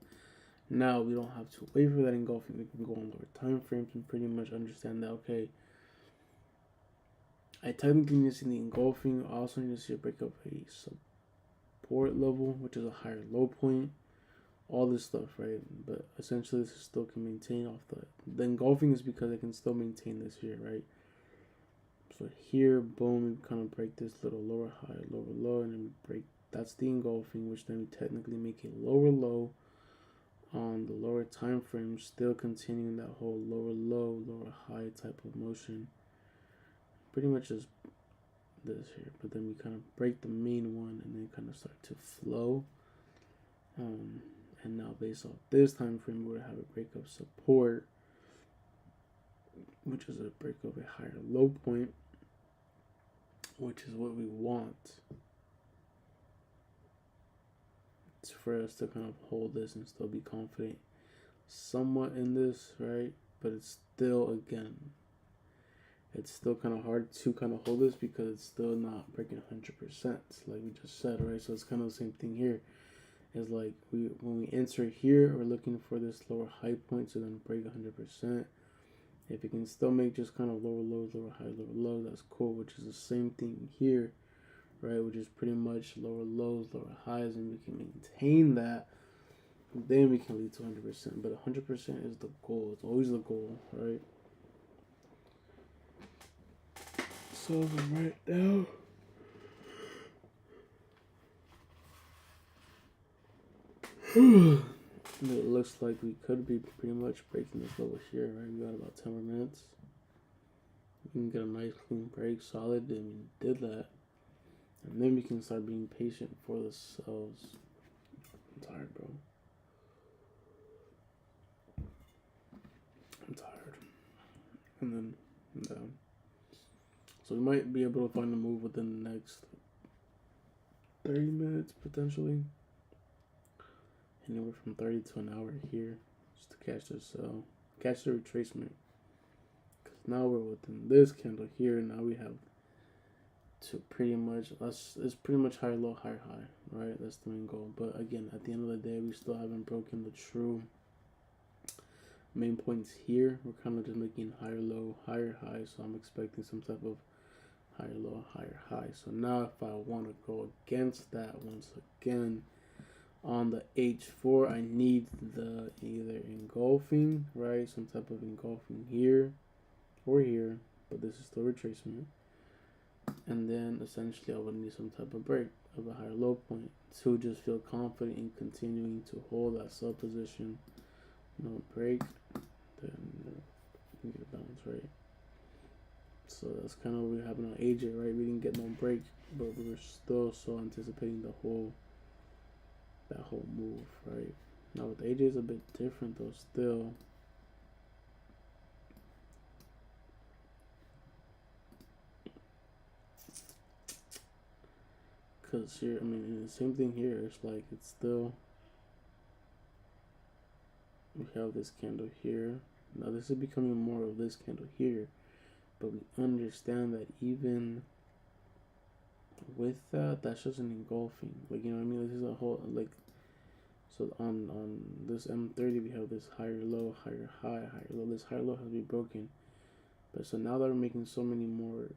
Now we don't have to wait for that engulfing. We can go on lower time frames and pretty much understand that, okay, I technically need to see the engulfing. I also need to see a break of a support level, which is a higher low point. All this stuff, right? But essentially, this still can maintain off the engulfing is because it can still maintain this here, right? So here, boom, we kind of break this little lower high, lower low, and then we break. That's the engulfing, which then we technically make a lower low on the lower time frame, still continuing that whole lower low, lower high type of motion. Pretty much just this here, but then we kind of break the main one and then kind of start to flow. And now based off this time frame, we're gonna have a break of support, which is a break of a higher low point, which is what we want. It's for us to kind of hold this and still be confident somewhat in this, right? But it's still, again, it's still kind of hard to kind of hold this because it's still not breaking 100%, like we just said, right? So it's kind of the same thing here. Is like when we enter here, we're looking for this lower high point to then break 100%. If you can still make just kind of lower lows, lower high, lower low, that's cool. Which is the same thing here, right? Which is pretty much lower lows, lower highs, and we can maintain that. Then we can lead to 100%. But 100% is the goal. It's always the goal, right? So right now. It looks like we could be pretty much breaking this level here, right? We got about 10 more minutes. We can get a nice clean break, solid, and we did that. And then we can start being patient for the sells. I'm tired, bro. I'm tired. And then down. So we might be able to find a move within the next 30 minutes, potentially. Anywhere from 30 to an hour here, just to catch this, catch the retracement. Because now we're within this candle here. Now we have to pretty much us. It's pretty much higher low, higher high, right? That's the main goal. But again, at the end of the day, we still haven't broken the true main points here. We're kind of just making higher low, higher high. So I'm expecting some type of higher low, higher high. So now if I want to go against that once again on the H4, I need the either engulfing, right? Some type of engulfing here or here, but this is still retracement. And then essentially I would need some type of break of a higher low point to just feel confident in continuing to hold that sub position. No break, then we get a bounce, right? So that's kind of what we have on AJ, right? We didn't get no break, but we were still so anticipating that whole move, right? Now with AJ is a bit different though still. Cause here, I mean, the same thing here. It's like it's still. We have this candle here. Now this is becoming more of this candle here, but we understand that even with that, that's just an engulfing. Like, you know what I mean? This is a whole, like, so on this M30 we have this higher low, higher high, higher low. This higher low has to be broken. But so now that we're making so many more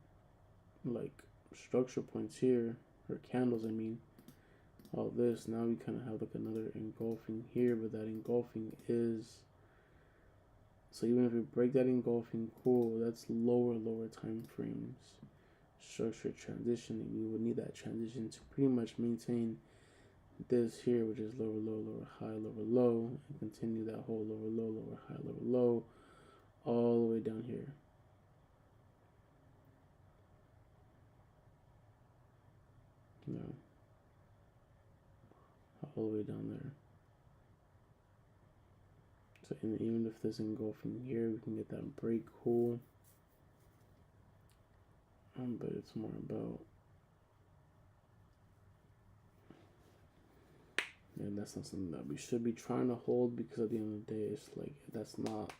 like structure points here, or candles I mean, all this, now we kind of have like another engulfing here, but that engulfing is, so even if we break that engulfing, cool, that's lower time frames. Structure transitioning, we would need that transition to pretty much maintain this here, which is lower low, lower high, lower low, and continue that whole lower low, lower high, lower low, all the way down here. You know, all the way down there. So even if there's engulfing here, we can get that break, cool. But it's more about, and that's not something that we should be trying to hold, because at the end of the day, it's like, that's not,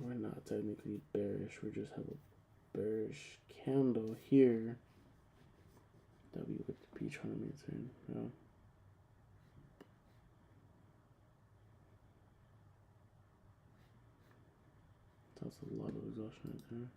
we're not technically bearish, we just have a bearish candle here that we would be trying to maintain, you know? That's a lot of exhaustion right there.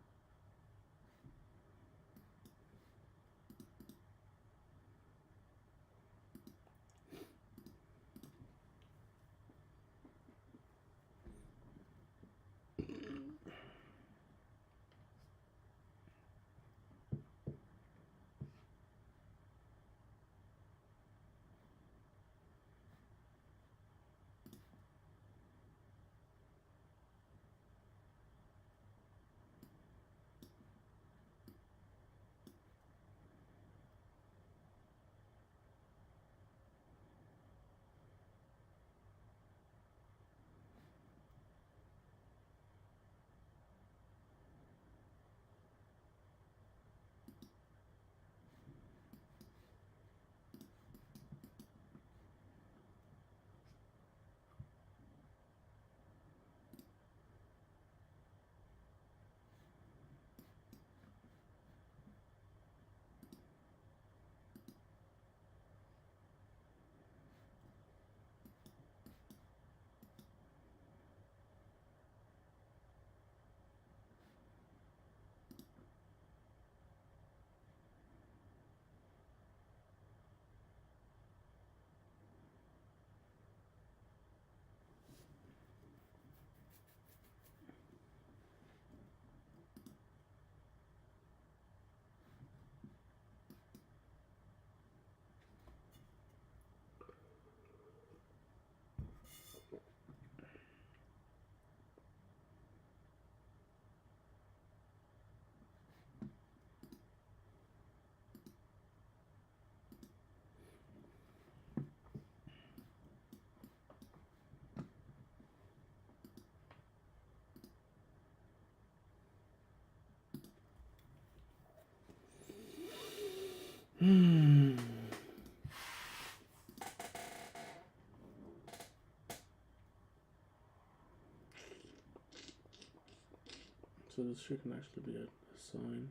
So this shit can actually be a sign.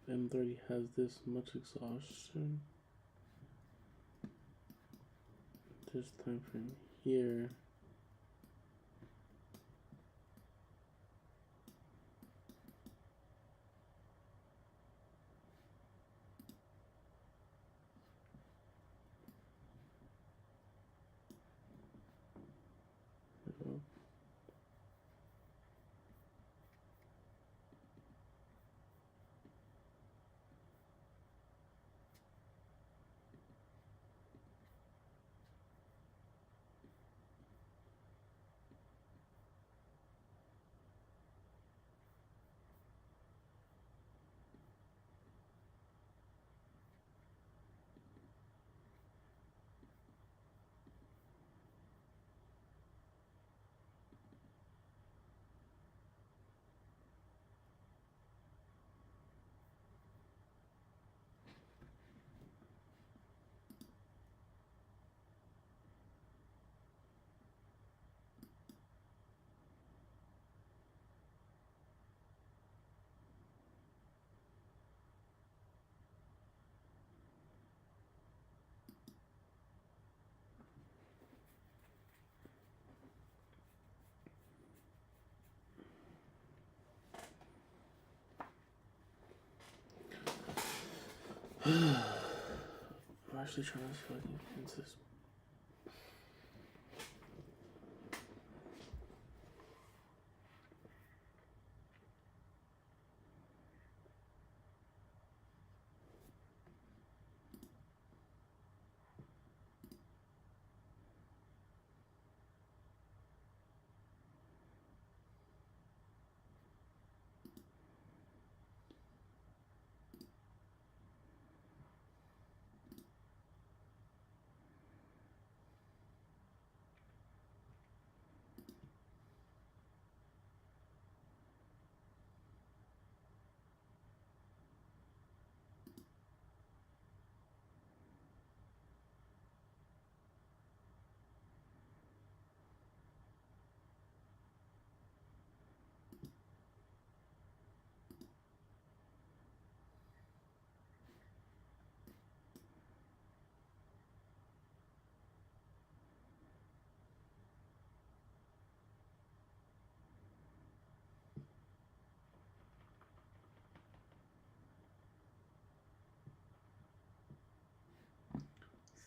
If M30 has this much exhaustion, this time frame here, I'm actually trying to see if I can fence this.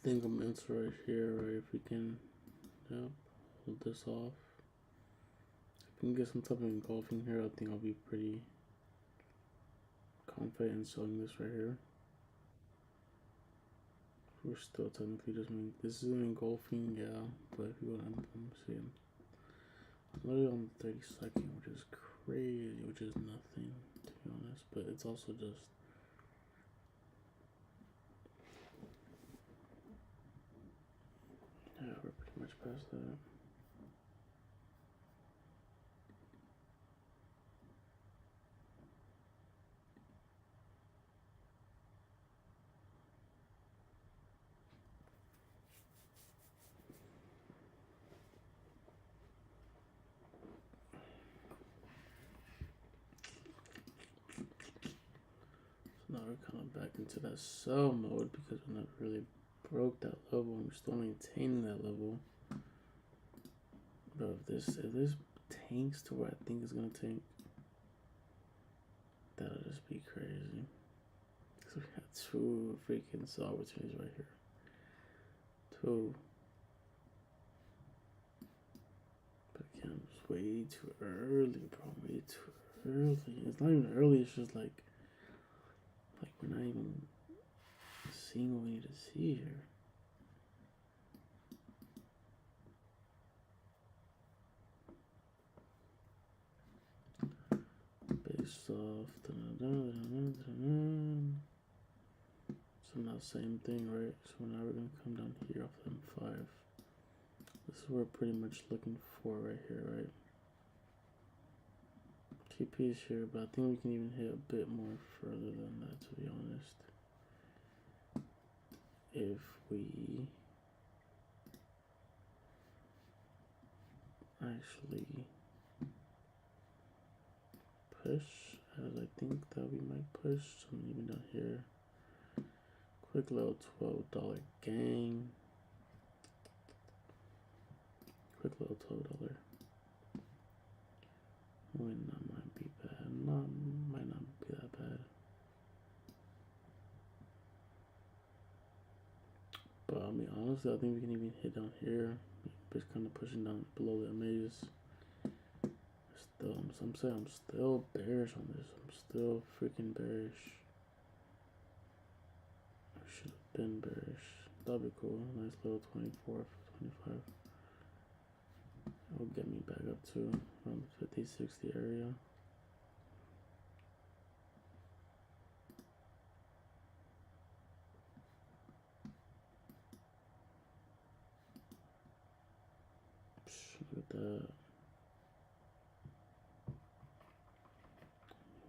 I think I'm answer right here, right? If we can, yep, hold this off. If we can get some type of engulfing here, I think I'll be pretty confident in selling this right here. We're still technically just making this is an engulfing, yeah, but if you want, I'm seeing. I'm literally on the 32nd, which is crazy, which is nothing to be honest, but it's also just. Yeah, we're pretty much past that. So now we're kind of back into that sell mode because we never really broke that level and we're still maintaining that level. But if this tanks to where I think it's gonna tank, that'll just be crazy. Because we got two freaking sell opportunities right here. Two. But again, it's way too early, bro. Way too early. It's not even early, it's just like we're not even seeing what we need to see here. Based off so now same thing, right? So now we're gonna come down here off M5. This is what we're pretty much looking for right here, right? TP is here, but I think we can even hit a bit more further than that, to be honest. If we actually push as I think that we might push. So I'm leaving down here. Quick little $12 gang. Quick little $12 win. That might be bad. Might not be that bad. But I mean, honestly, I think we can even hit down here. Just kind of pushing down below the images. Still, I'm saying I'm still bearish on this. I'm still freaking bearish. I should have been bearish. That'd be cool. Nice little 24 for 25. It'll get me back up to around the 50, 60 area. Look at that.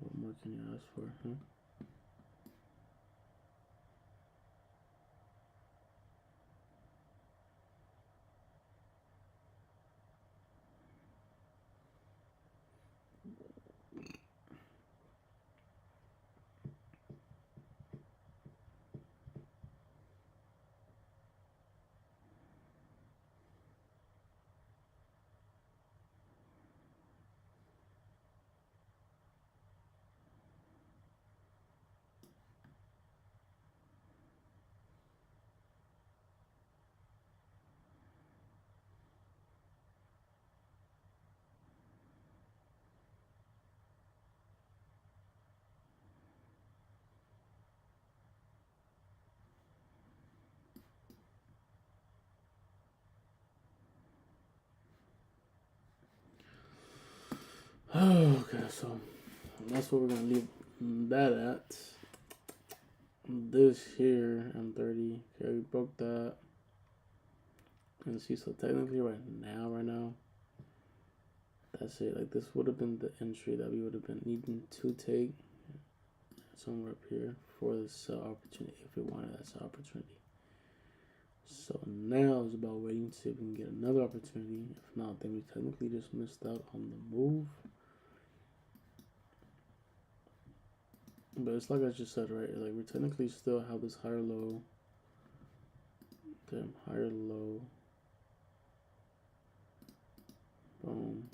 What more can you ask for, huh? Okay, so that's what we're gonna leave that at. This here, M30. Okay, we broke that. And see, so technically right now, that's it. Like this would have been the entry that we would have been needing to take somewhere up here for the sell opportunity if we wanted that sell opportunity. So now it's about waiting to see if we can get another opportunity. If not, then we technically just missed out on the move. But it's like I just said, right? Like we technically still have this higher low. Damn, higher low. Boom.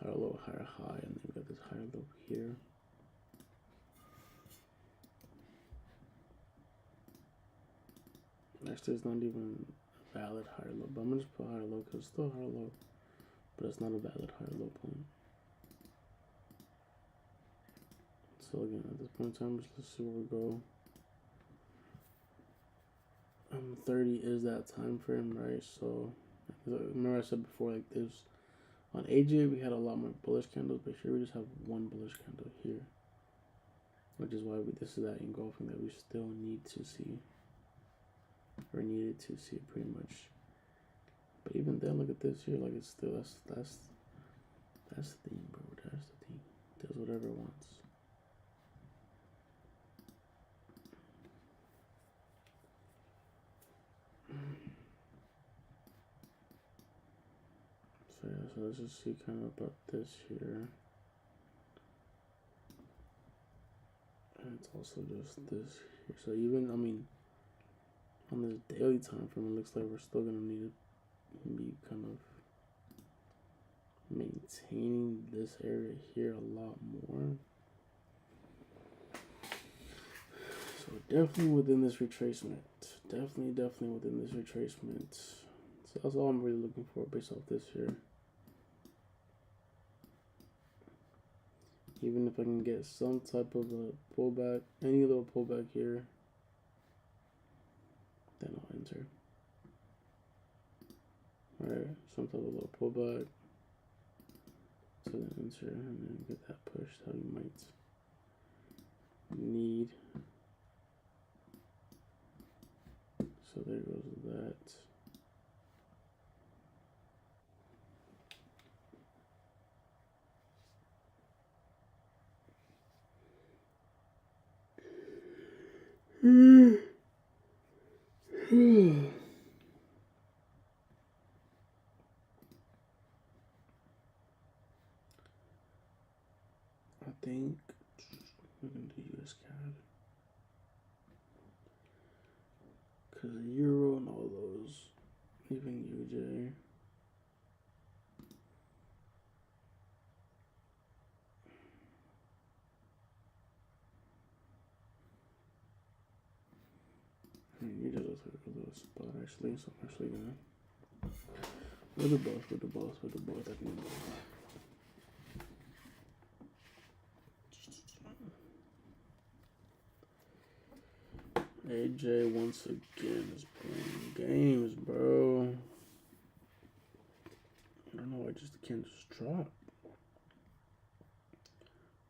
Higher low, higher high, and then we got this higher low here. Actually, it's not even a valid higher low, but I'm gonna just put higher low because it's still higher low, but it's not a valid higher low point. So again, at this point in time, let's see where we go. 30 is that time frame, right? So remember I said before, like this on AJ we had a lot more bullish candles, but here we just have one bullish candle here, which is why this is that engulfing that we still need to see, or needed to see pretty much. But even then, look at this here, like it's still that's the thing, bro. That's the thing. It does whatever it wants. So yeah, so let's just see kind of about this here. And it's also just this here. So even, I mean, on this daily time frame, it looks like we're still gonna need to be kind of maintaining this area here a lot more. So definitely within this retracement. Definitely within this retracement. So that's all I'm really looking for based off this here. Even if I can get some type of a pullback, any little pullback here, then I'll enter. Alright, some type of little pullback. So then enter and then get that push that you might need. So there goes that. think we can do US CAD. Because Euro and all those, even UJ. UJ looks like a little spot actually, so I'm actually gonna. We'll do both, I can do both. AJ once again is playing games, bro. I don't know, I just can't just drop.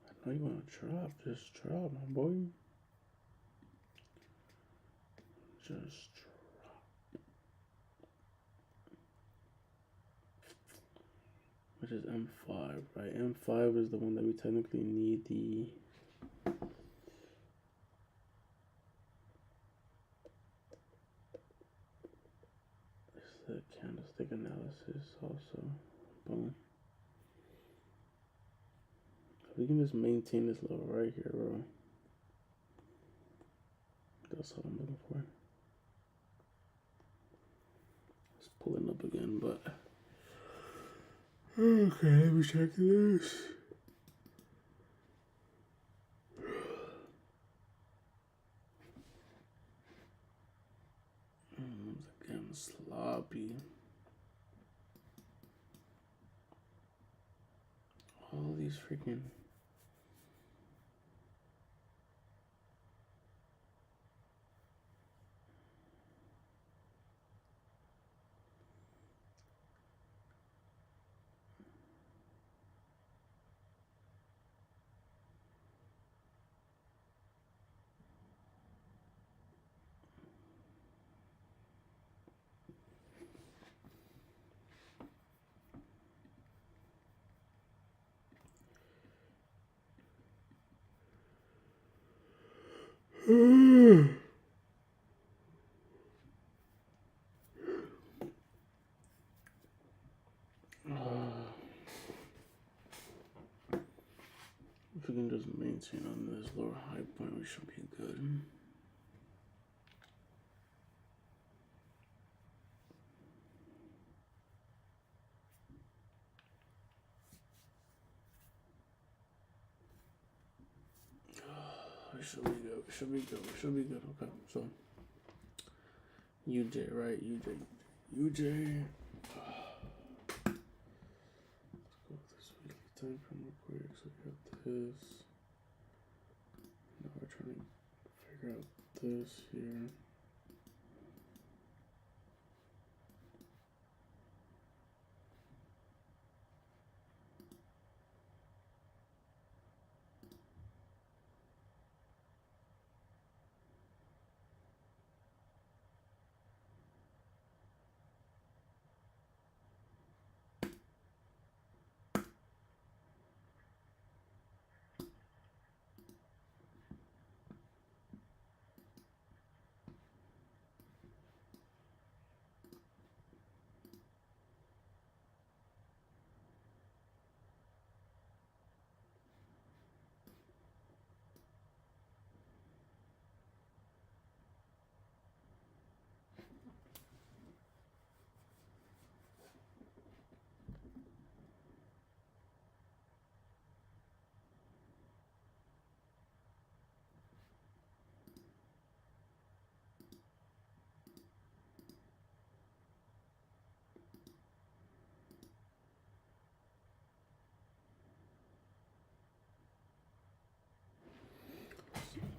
I know you wanna drop, just drop, my boy. Just drop. Which is M5, right? M5 is the one that we technically need the candlestick analysis also. Boom. We can just maintain this level right here, bro. That's all I'm looking for. It's pulling up again, but okay, let me check this. Again, sloppy. All these freaking. If we can just maintain on this lower high point, we should be good. We should be good. We should be good. We should be good. Okay, so UJ, right? UJ. Let's go with this weekly time frame real quick. So we got this. Now we're trying to figure out this here.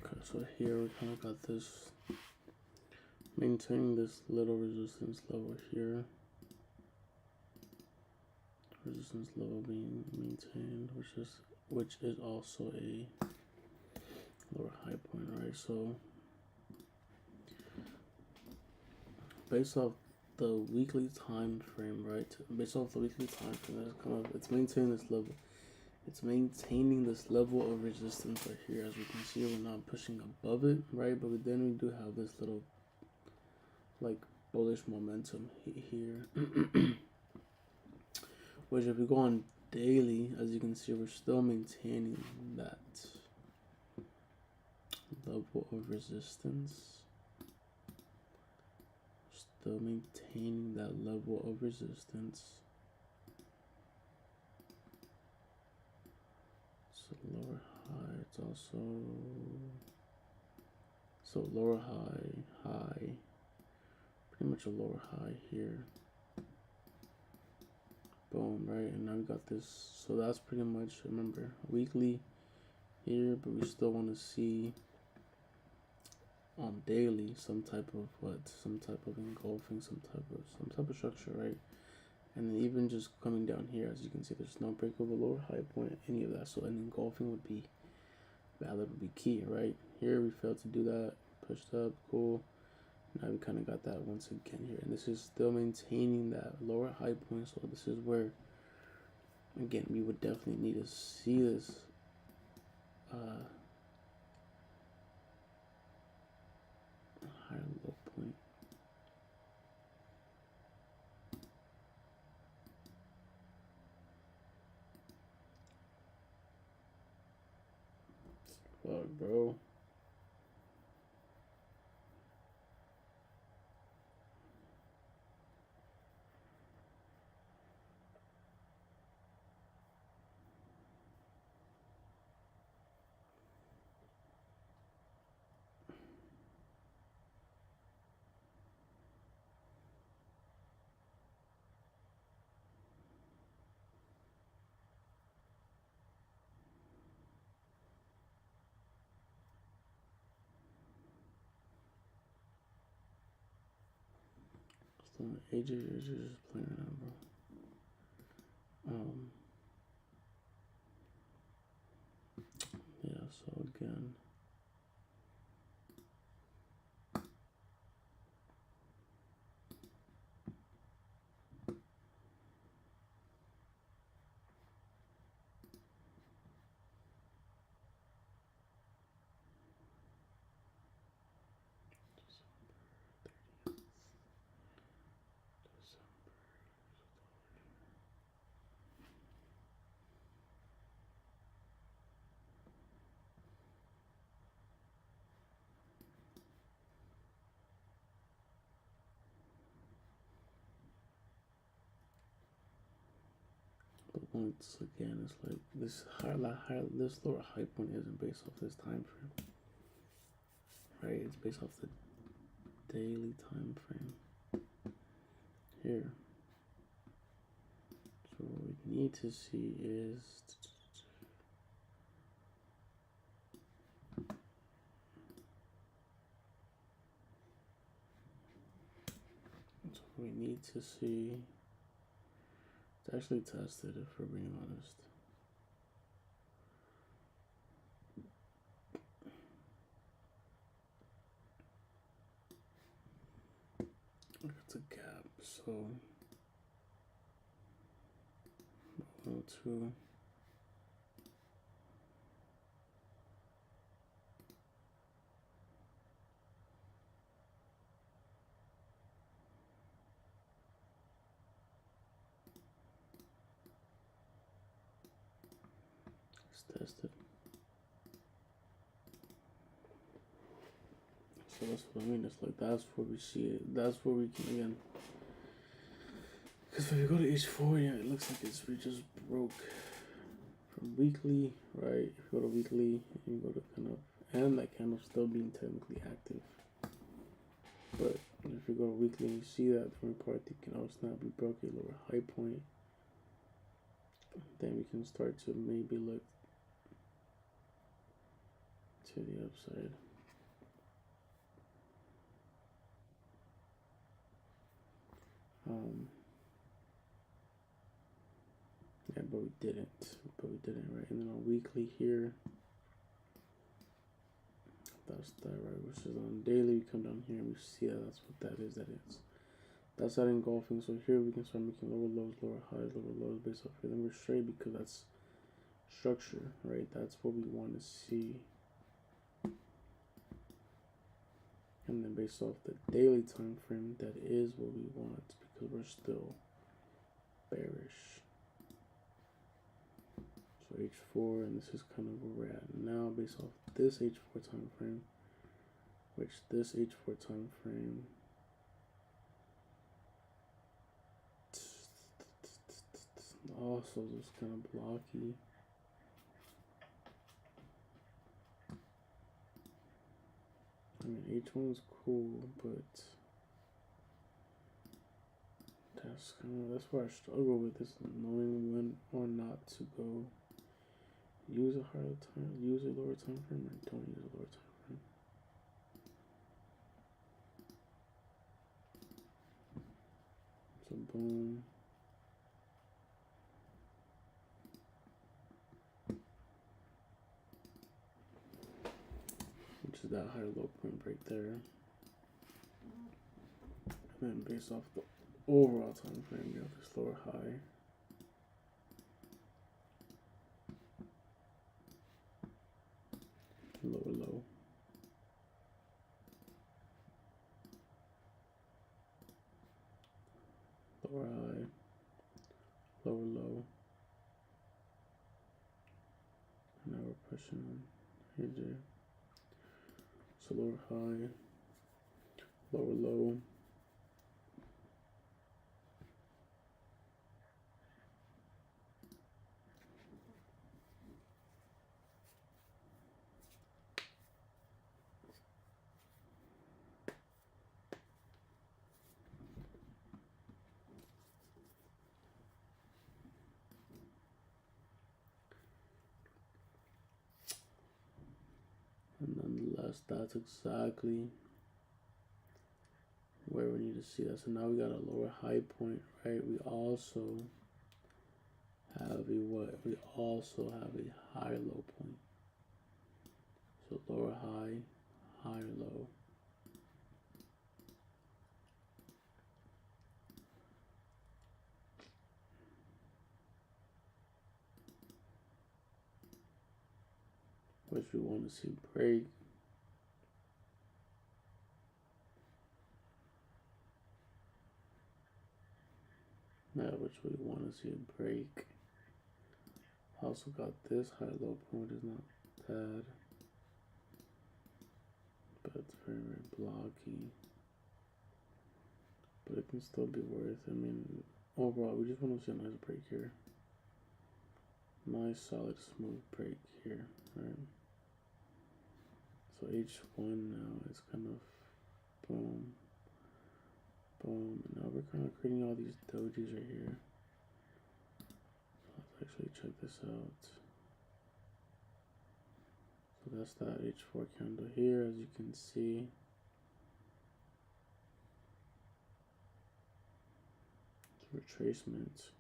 Okay, so here we kind of got this, maintaining this little resistance level here. Resistance level being maintained, which is also a lower high point, right? So based off the weekly time frame, right? Based off the weekly time frame, that's kind of, it's maintaining this level. It's maintaining this level of resistance right here. As you can see, we're not pushing above it, right? But then we do have this little like bullish momentum here. Which if we go on daily, as you can see, we're still maintaining that level of resistance. Still maintaining that level of resistance. So lower high, it's also, so lower high, high, pretty much a lower high here. Boom, right? And now we got this. So that's pretty much, remember, weekly here, but we still want to see on daily some type of what, some type of engulfing, some type of structure, right? And then even just coming down here, as you can see, there's no break of a lower high point, any of that. So an engulfing would be valid, would be key, right? Here we failed to do that, pushed up, cool. Now we kind of got that once again here, and this is still maintaining that lower high point. So this is where, again, we would definitely need to see this higher low point. Fuck, bro. So ages is just playing around, bro. Yeah, so again, but once again, it's like this this lower high point isn't based off this time frame, right? It's based off the daily time frame here. So what we need to see is it's actually tested, if we're being honest. It's a gap, so 102. It's tested. So that's what I mean. It's like that's where we see it. That's where we can again. Because if you go to H4, yeah, it looks like we just broke from weekly, right? If you go to weekly, and you go to kind of, and that candle still being technically active. But if you go to weekly and you see that, then we probably thinking, oh snap, we broke a lower high point. Then we can start to maybe look to the upside. Yeah, but we didn't. Right? And then on weekly here, that's that, right? Which is on daily, we come down here and we see that that's what that is. That's that engulfing. So here we can start making lower lows, lower highs, lower lows based off here. Then we're straight because that's structure, right? That's what we want to see. And then based off the daily time frame, that is what we want because we're still bearish. for H4, and this is kind of where we're at now based off this H4 time frame, which this H4 time frame also is kind of blocky. I mean, H1 is cool, but that's where I struggle with, is knowing when or not to go use a lower time frame, or don't use a lower time frame. So boom. Which is that higher low point break there. And then based off the overall time frame, you have this lower high. Lower low. Lower high. Lower low. And now we're pushing on AJ. So lower high. Lower low. And nonetheless, that's exactly where we need to see that. So now we got a lower high point, right? We also have a what? We also have a higher low point. So lower high, higher low. Which we want to see break. Yeah, which we want to see a break. Also got this high low point, is not bad, but it's very, very blocky. But it can still be worth. I mean, overall, we just want to see a nice break here. Nice, solid, smooth break here, right? So H1 now is kind of boom, boom, and now we're kind of creating all these dojis right here. Let's actually check this out. So that's that H4 candle here, as you can see. Retracement.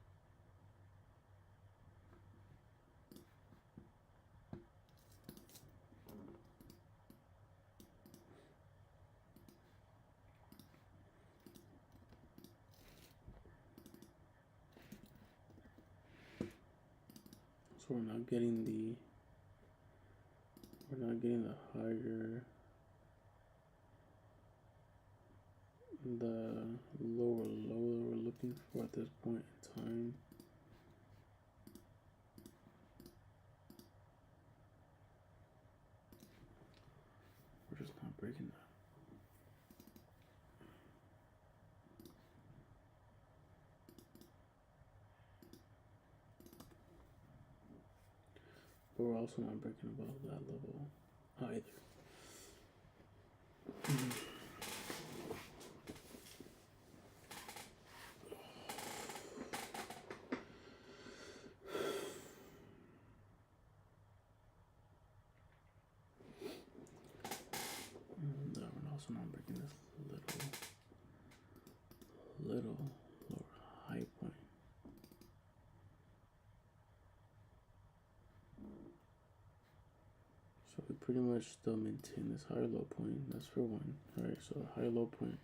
So we're not getting the higher, the lower low that we're looking for at this point in time. We're just not breaking that. But we're also not breaking above that level either. No, we're also not breaking this little lower high point. So we pretty much still maintain this higher low point. That's for one. Alright, so the higher low point,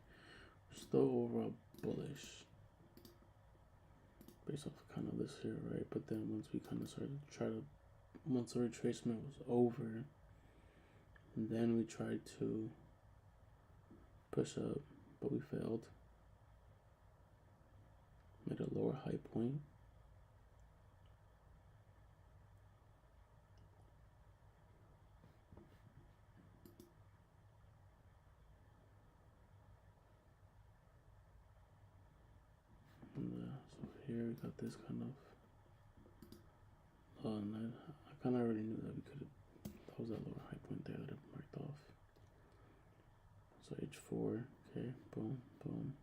we're still overall bullish based off kind of this here, right? But then once we kind of started to once the retracement was over, then we tried to push up, but we failed. Made a lower high point. here, we got this kind of. And I kind of already knew that we could have. That was that lower high point there that I marked off. So H4, okay, boom, boom.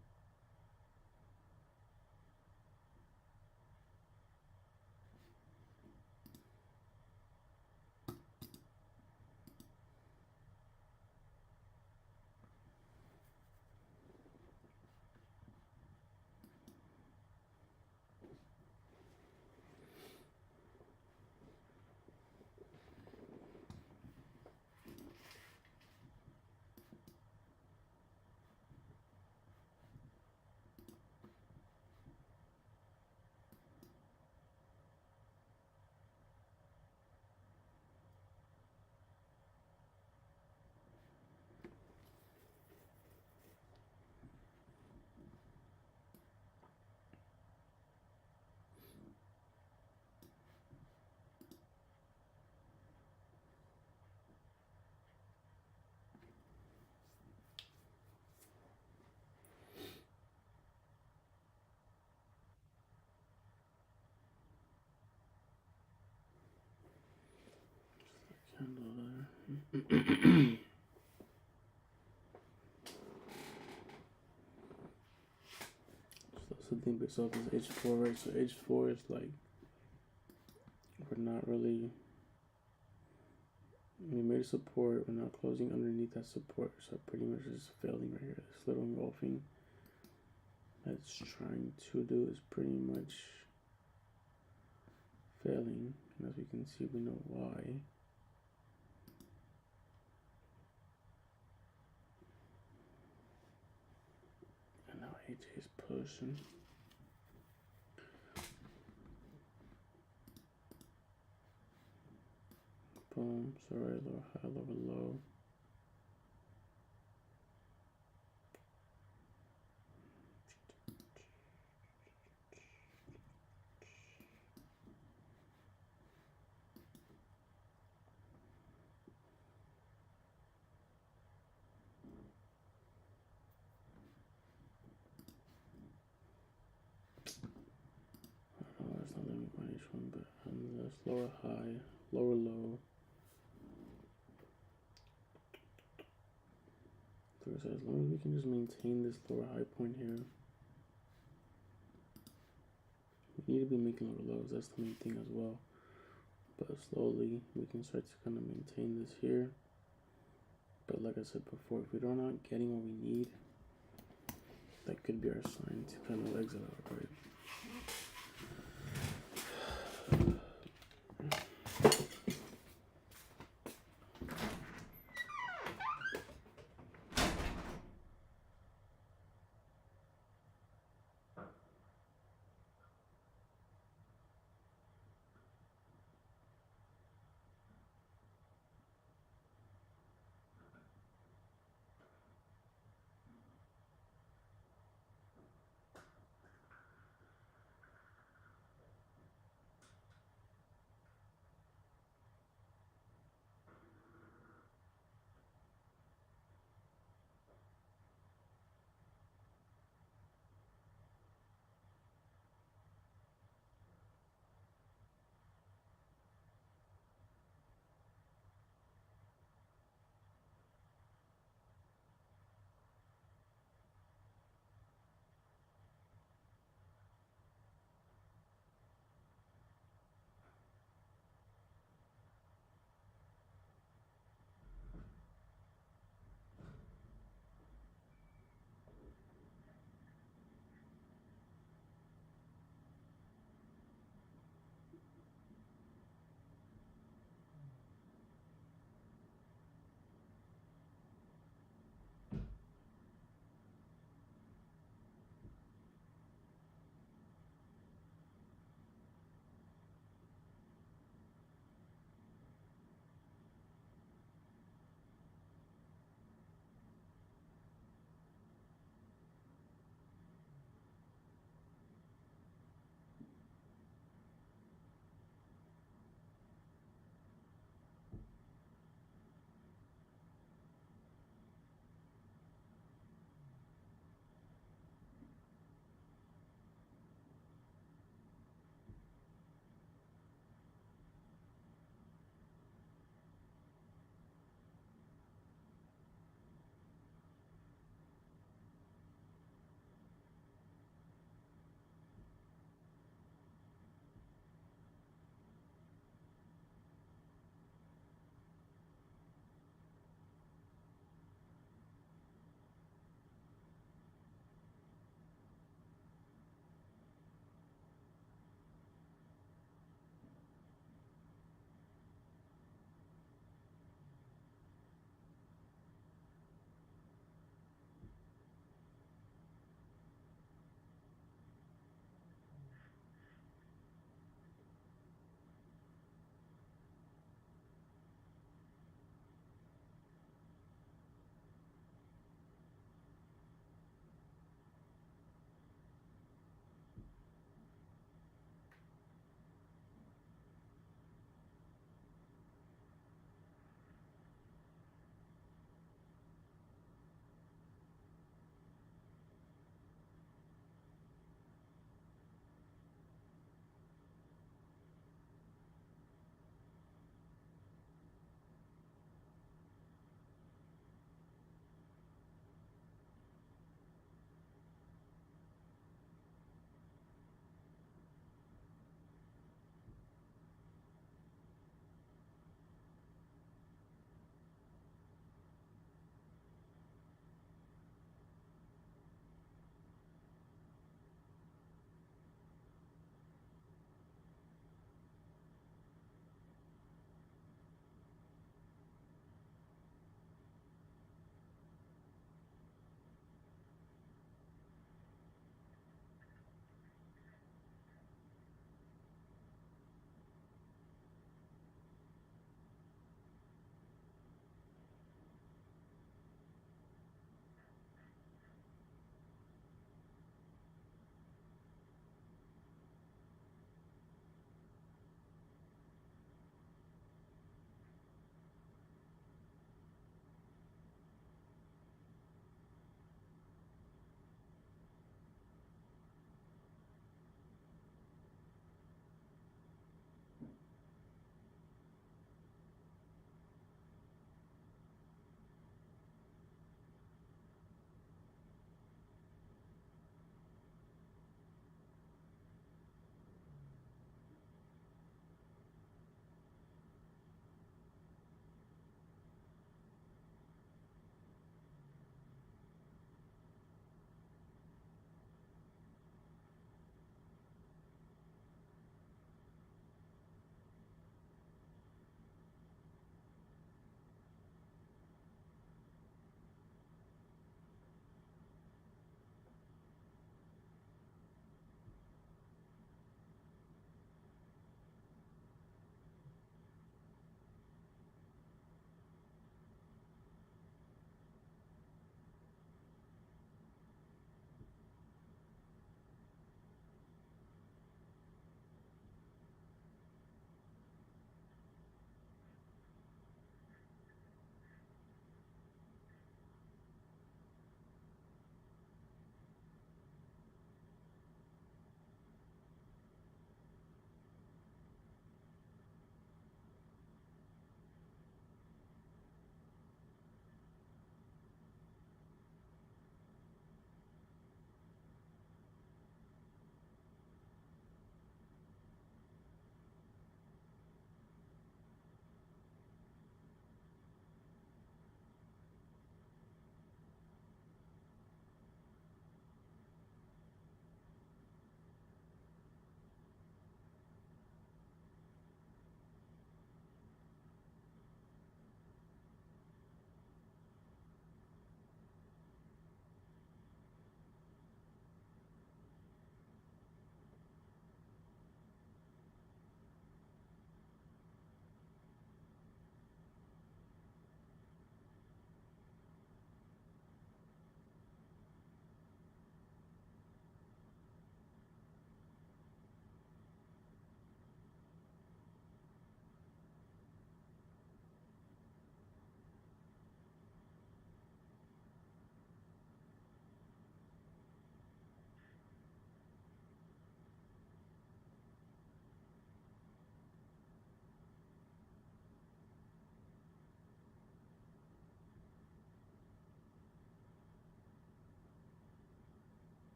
Candle there. So that's the thing based off this H4, right? So H4 is like, we're not really, we made a support, we're not closing underneath that support, so pretty much just failing right here. This little engulfing that's trying to do is pretty much failing, and as we can see, we know why. And now AJ is pushing. Boom, sorry, lower high, lower low. Oh, that's not letting me find H1, but that's lower high, lower low. So as long as we can just maintain this lower high point here, we need to be making lower lows, that's the main thing as well. But slowly we can start to kind of maintain this here. But like I said before, if we're not getting what we need, that could be our sign to kind of exit out, right?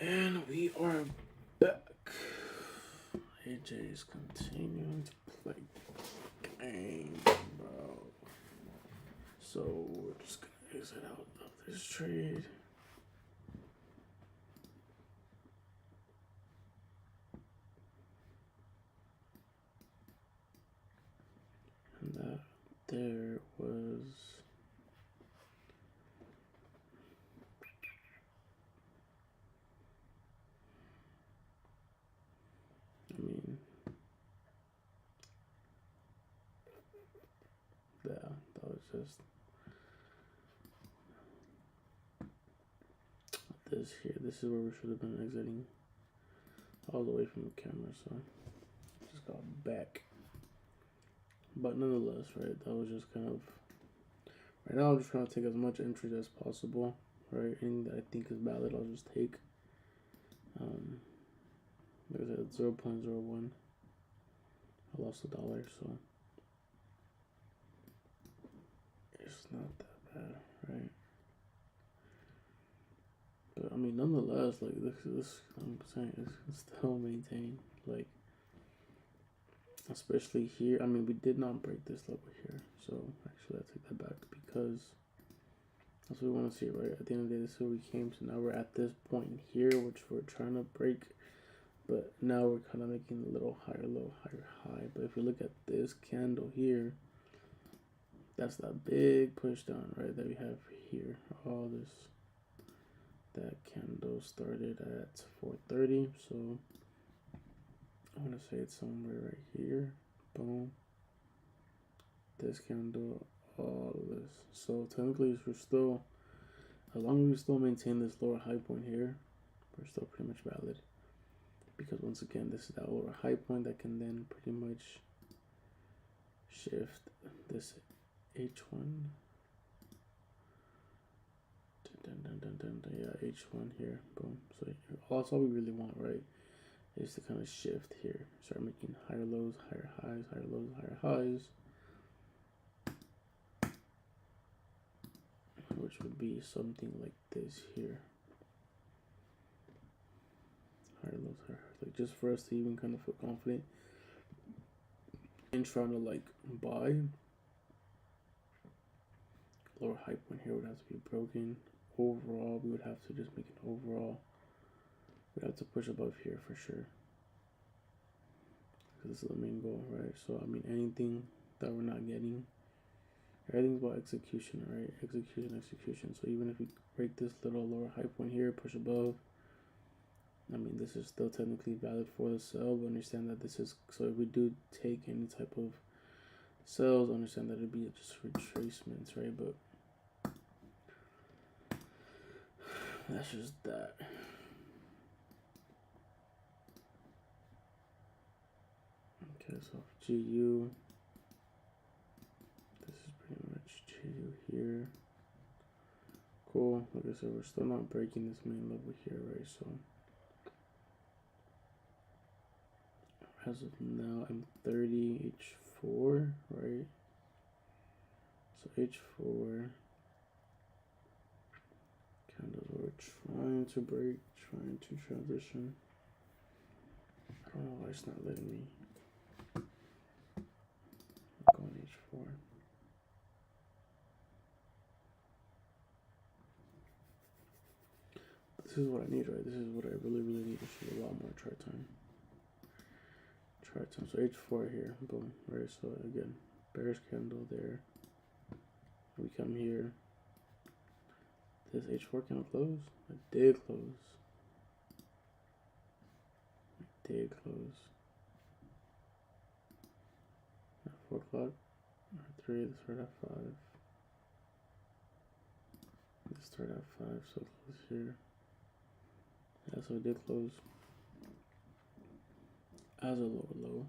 And we are back. AJ is continuing to play the game, bro. So we're just gonna exit out of this trade. And that there was. I mean, yeah, that was just this here. This is where we should have been exiting all the way from the camera, so just got back. But nonetheless, right, that was just kind of, right now I'm just trying to take as much entry as possible, right? Anything that I think is valid, I'll just take. Like I said, 0.01. I lost $1, so it's not that bad, right? But I mean, nonetheless, like this I'm saying, it's still maintained, like, especially here. I mean, we did not break this level here, so actually I take that back because that's what we want to see, right? At the end of the day, this is where we came to. Now we're at this point here, which we're trying to break, but now we're kind of making a little higher low, higher high. But if you look at this candle here, that's that big push down, right, that we have here. All this, that candle started at 4:30, so I want to say it's somewhere right here. Boom. This candle, all of this. So technically, we're still, as long as we still maintain this lower high point here, we're still pretty much valid. Because once again, this is that lower high point that can then pretty much shift this H1. Yeah, H1 here. Boom. So that's all we really want, right? Is to kind of shift here. Start making higher lows, higher highs, higher lows, higher highs. Which would be something like this here. Higher lows, higher highs. Like just for us to even kind of feel confident in trying to like buy. Lower high point here would have to be broken. Overall, we would have to just make an overall. We'd have to push above here for sure. Because this is the main goal, right? So, I mean, anything that we're not getting, everything's about execution, right? Execution. So, even if we break this little lower high point here, push above, I mean, this is still technically valid for the sell, but understand that this is, so if we do take any type of sells, understand that it'd be just retracements, right? But that's just that. Okay, so GU, this is pretty much GU here. Cool. Like I said, we're still not breaking this main level here, right? So as of now, I'm 30 H4, right? So H4 candles we're trying to break, trying to transition. I don't know why it's not letting me. I'm going H4. This is what I need, right? This is what I really need to see a lot more chart time. So H4 here, boom, right? So again, bearish candle there. We come here. This H4 candle close? It did close. It did close. At 4 o'clock, or 3, this start at 5. This start at 5, so close here. Yeah, so it did close as a lower low.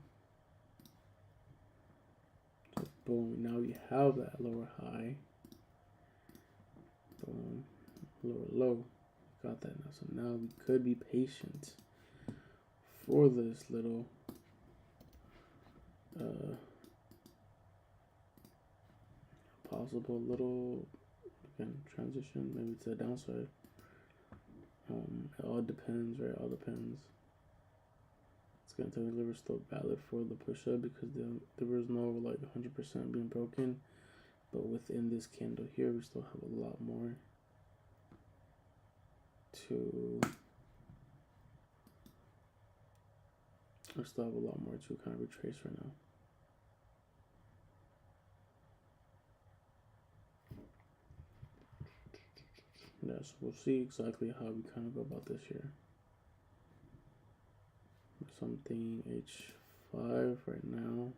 So boom, now we have that lower high. Boom, lower low. Got that now. So now we could be patient for this little possible little, again, transition, maybe to the downside. It all depends, right? All depends. It's gonna tell me the liver still valid for the push-up because there was no like 100% being broken, but within this candle here, we still have a lot more to. I still have a lot more to kind of retrace right now. Yeah, so we'll see exactly how we kind of go about this here. Something H5 right now.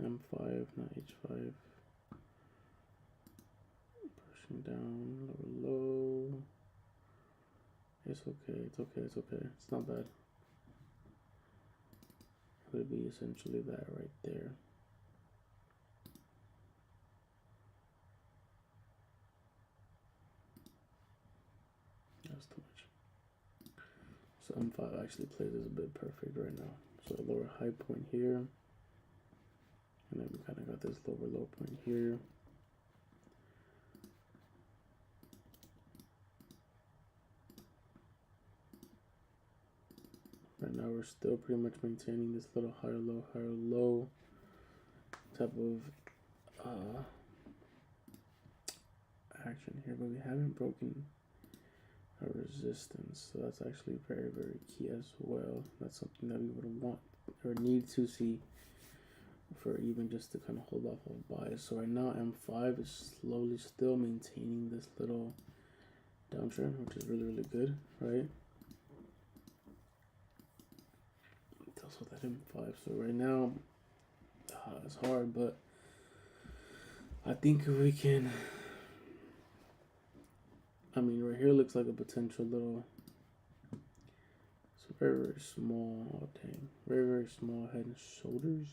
M5, not H5. Pushing down, lower low. It's okay, it's okay, it's okay. It's not bad. It would be essentially that right there. That's too much. So M5 actually plays this a bit perfect right now. So a lower high point here. And then we kind of got this lower low point here. Right now we're still pretty much maintaining this little higher low type of action here, but we haven't broken a resistance, so that's actually very, very key as well. That's something that we would want or need to see for even just to kind of hold off of bias. So right now M5 is slowly still maintaining this little downtrend, which is really, really good, right? That's what that M5. So right now it's hard, but I think we can. I mean, right here looks like a potential little. It's very, very small. Oh, dang. Very, very small head and shoulders.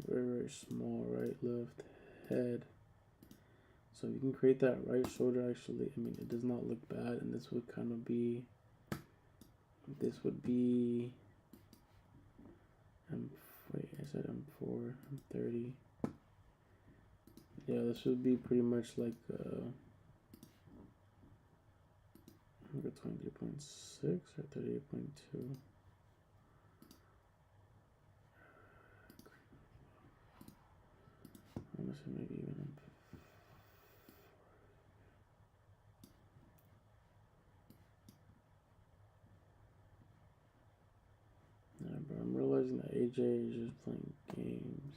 Very, very small right, left head. So you can create that right shoulder actually. I mean, it does not look bad, and this would kind of be. This would be. Wait, I said M4, M30. Yeah, this would be pretty much like 23.6 or 38.2. I want to say maybe even yeah, but I'm realizing that AJ is just playing games.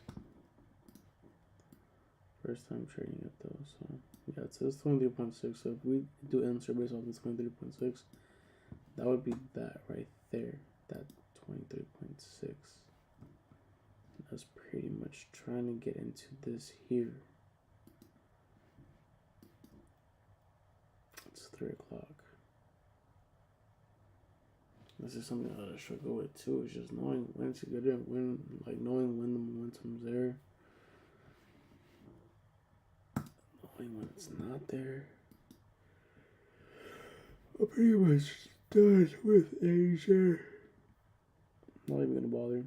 First time trading it though, so yeah, it says 23.6. So if we do answer based off the 23.6, that would be that right there, that 23.6. That's pretty much trying to get into this here. It's 3 o'clock. This is something that I struggle with too. It's just knowing when to get in, knowing when the momentum's there, knowing when it's not there. I'm pretty much done with Asia. Not even gonna bother.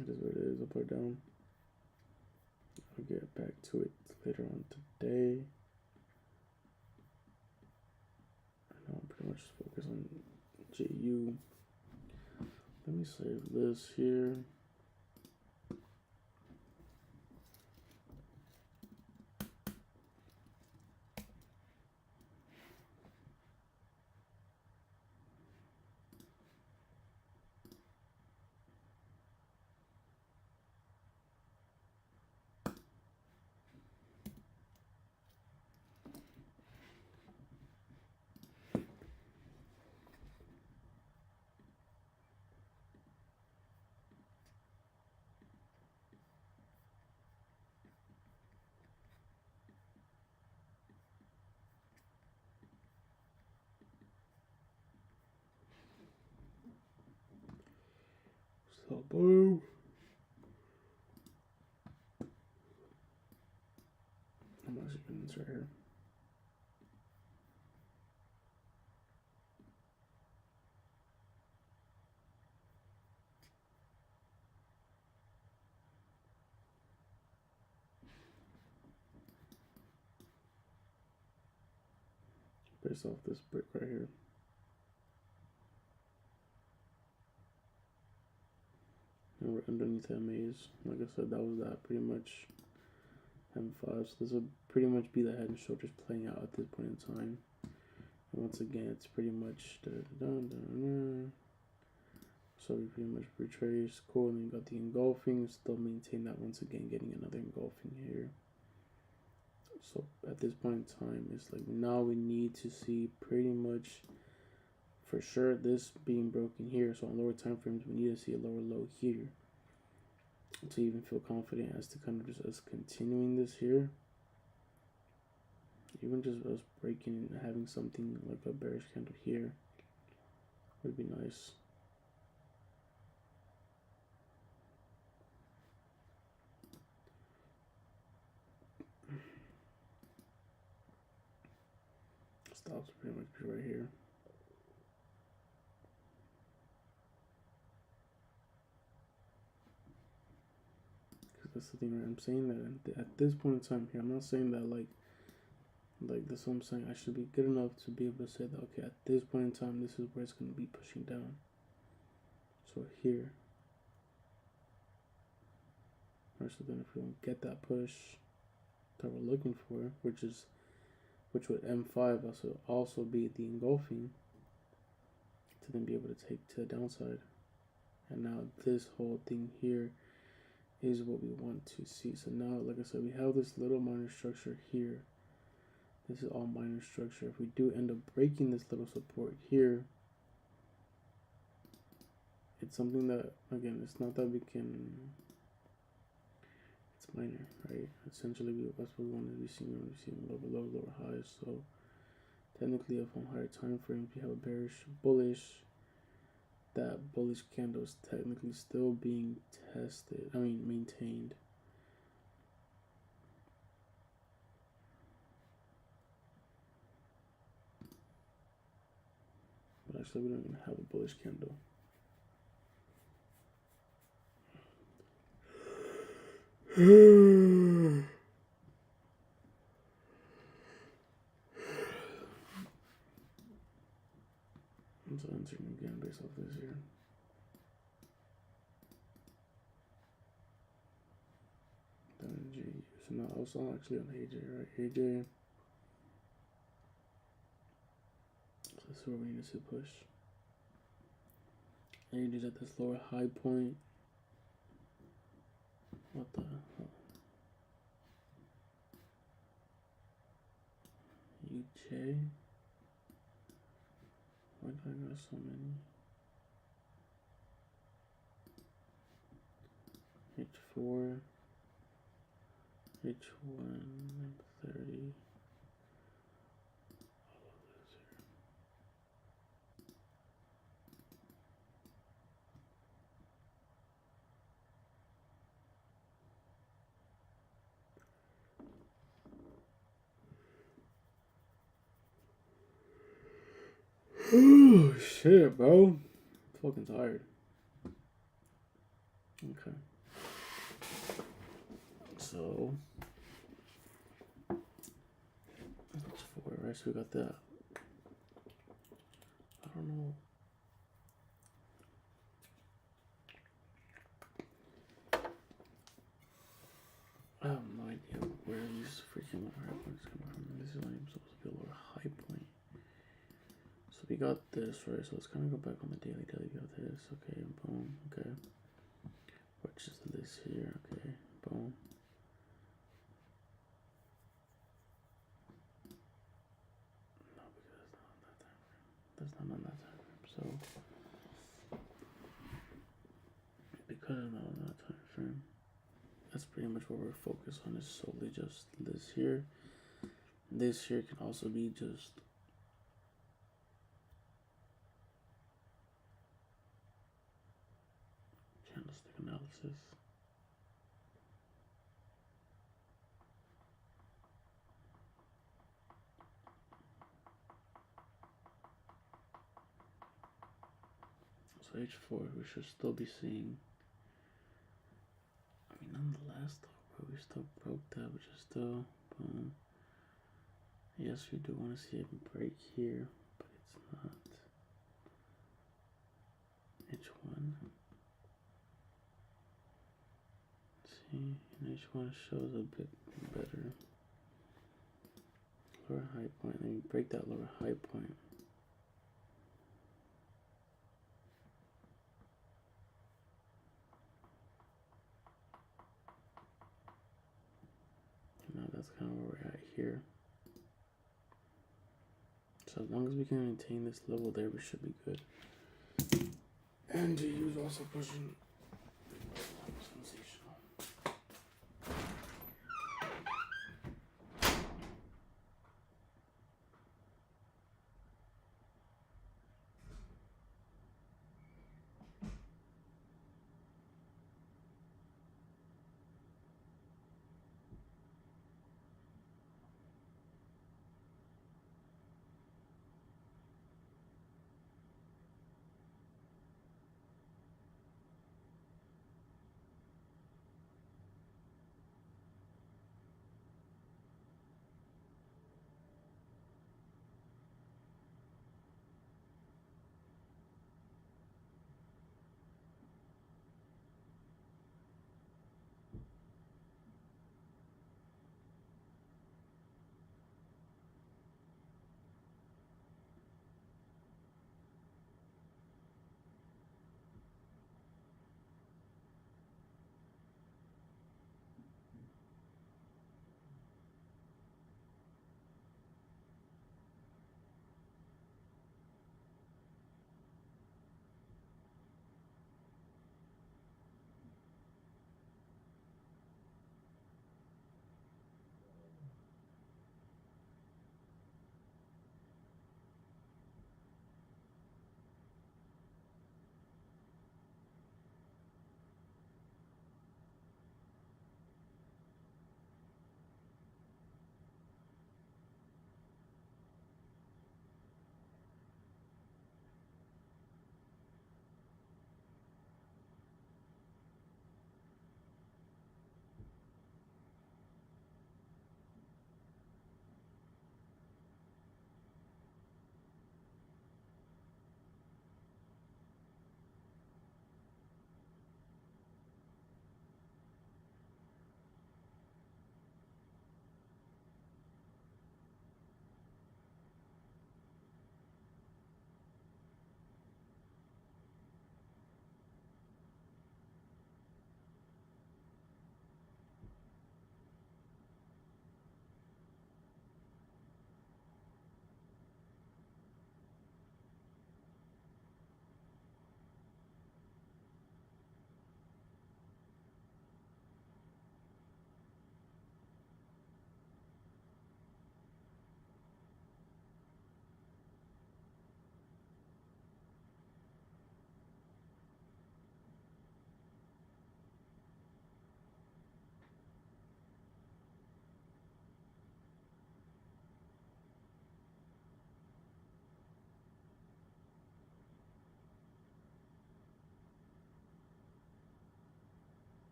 It is what it is. I'll put it down. I'll get back to it later on today. I know I'm pretty much focused on JU. Let me save this here. So boom. I'm actually gonna insert here. based off this brick right here. And we're underneath MAs. Like I said, that was that pretty much M5. So this would pretty much be the head and shoulders playing out at this point in time. And once again, it's pretty much so we pretty much retrace, cool, and then you got the engulfing, still maintain that once again, getting another engulfing here. So at this point in time, it's like now we need to see pretty much for sure this being broken here. So on lower time frames, we need to see a lower low here to even feel confident as to kind of just us continuing this here. Even just us breaking and having something like a bearish candle here would be nice. Stops pretty much be right here. Because that's the thing, right? I'm saying that at this point in time here, I'm not saying that like this is what I'm saying. I should be good enough to be able to say that, okay, at this point in time, this is where it's going to be pushing down. So here. Alright, so then if we don't get that push that we're looking for, which would M5 also be the engulfing, to then be able to take to the downside. And now this whole thing here is what we want to see. So now, like I said, we have this little minor structure here. This is all minor structure. If we do end up breaking this little support here, it's something that, again, it's not that we can, it's minor, right? Essentially, that's what we want to be seeing. We want to be seeing lower highs. So technically, if on higher time frames, we have a bearish, bullish, that bullish candle is technically still being tested, maintained. But actually, we don't even have a bullish candle. So entering again based off this here. Then G. So now also actually on AJ, right? AJ. So this is where we need to see push. AJ's at this lower high point. What the hell? UJ. Why do I got so many? H4, H1, 30. Oh shit, bro. I'm fucking tired. Okay. So that's 4, right? So we got that. I don't know. I have no idea where these freaking lower high points coming from. This is not even supposed to be a lower high point. So we got this, right? So let's kind of go back on the daily. We got this. Okay, boom. Okay. Which is this here. Okay, boom. No, because that's not on that time frame. That's not on that time frame. So because it's not on that time frame, that's pretty much what we're focused on, is solely just this here. This here can also be just candlestick analysis. So H4, we should still be seeing. Nonetheless, though, bro, we still broke that, which is still boom. Yes, we do want to see it break here, but it's not. H1. See, and H1 shows a bit better. Lower high point. Let me break that lower high point. Now that's kind of where we're at here. So as long as we can maintain this level there, we should be good. And GU is also pushing. Sensational.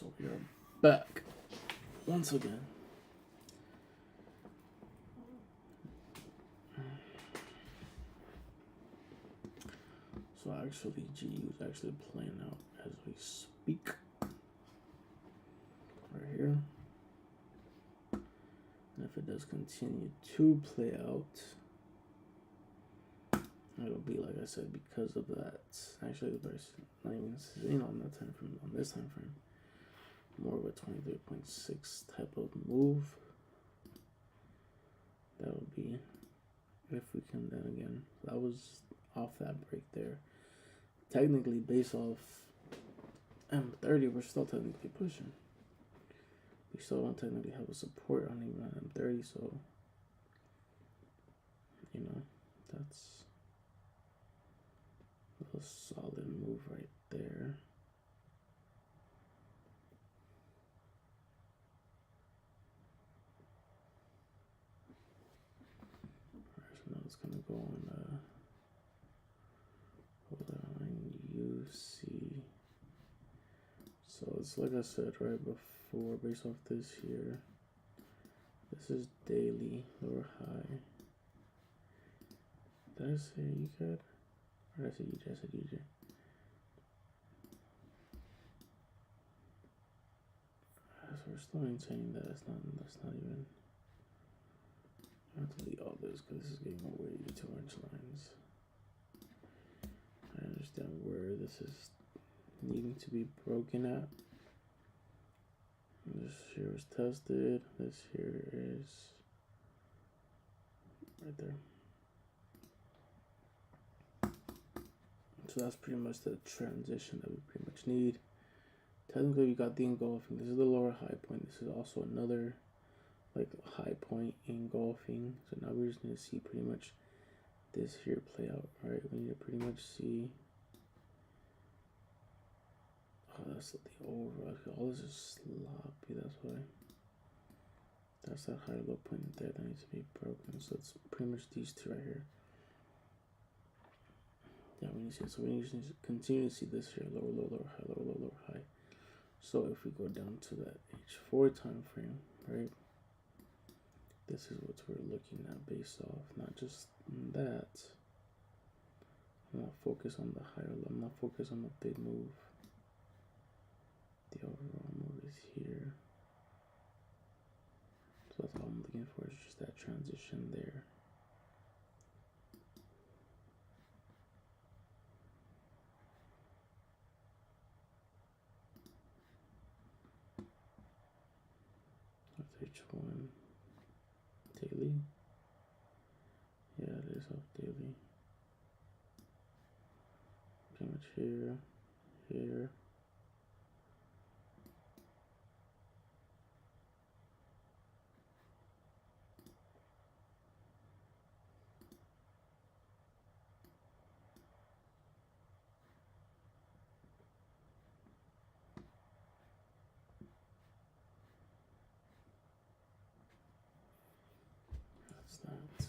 So we are back once again. So actually, GU is actually playing out as we speak. Right here. And if it does continue to play out, it'll be like I said because of that. Actually, the price not even on that time frame. On this time frame, more of a 23.6 type of move. That would be if we can. Then again, that was off that break there. Technically, based off M30, we're still technically pushing. We still don't technically have a support on even on M30, so you know that's a solid move right there. Alright, so now it's gonna go on UC. So it's like I said right before, based off this here. This is daily lower high. Did I say UCAD? Or did I say UJ? I said UJ. So we're still maintaining that. That's not even. I have to delete all this because this is getting way too much lines. I understand where this is needing to be broken at. This here was tested. This here is right there. So that's pretty much the transition that we pretty much need. Technically, we got the engulfing. This is the lower high point. This is also another like high point engulfing. So now we just need to see pretty much this here play out, right? We need to pretty much see. Oh, that's the overall. All this is sloppy. That's why. That's that high low point there that needs to be broken. So it's pretty much these two right here. Yeah, we need to see it. So we need to continue to see this here, lower, low, lower, high, lower, low, lower, high. So if we go down to that H4 time frame, right? This is what we're looking at based off, not just that. I'm not focused on the higher low. I'm not focused on the big move. The overall move is here. So that's all I'm looking for, is just that transition there. That's H1 daily. Yeah, it is off daily. Pretty much here, here. That's that.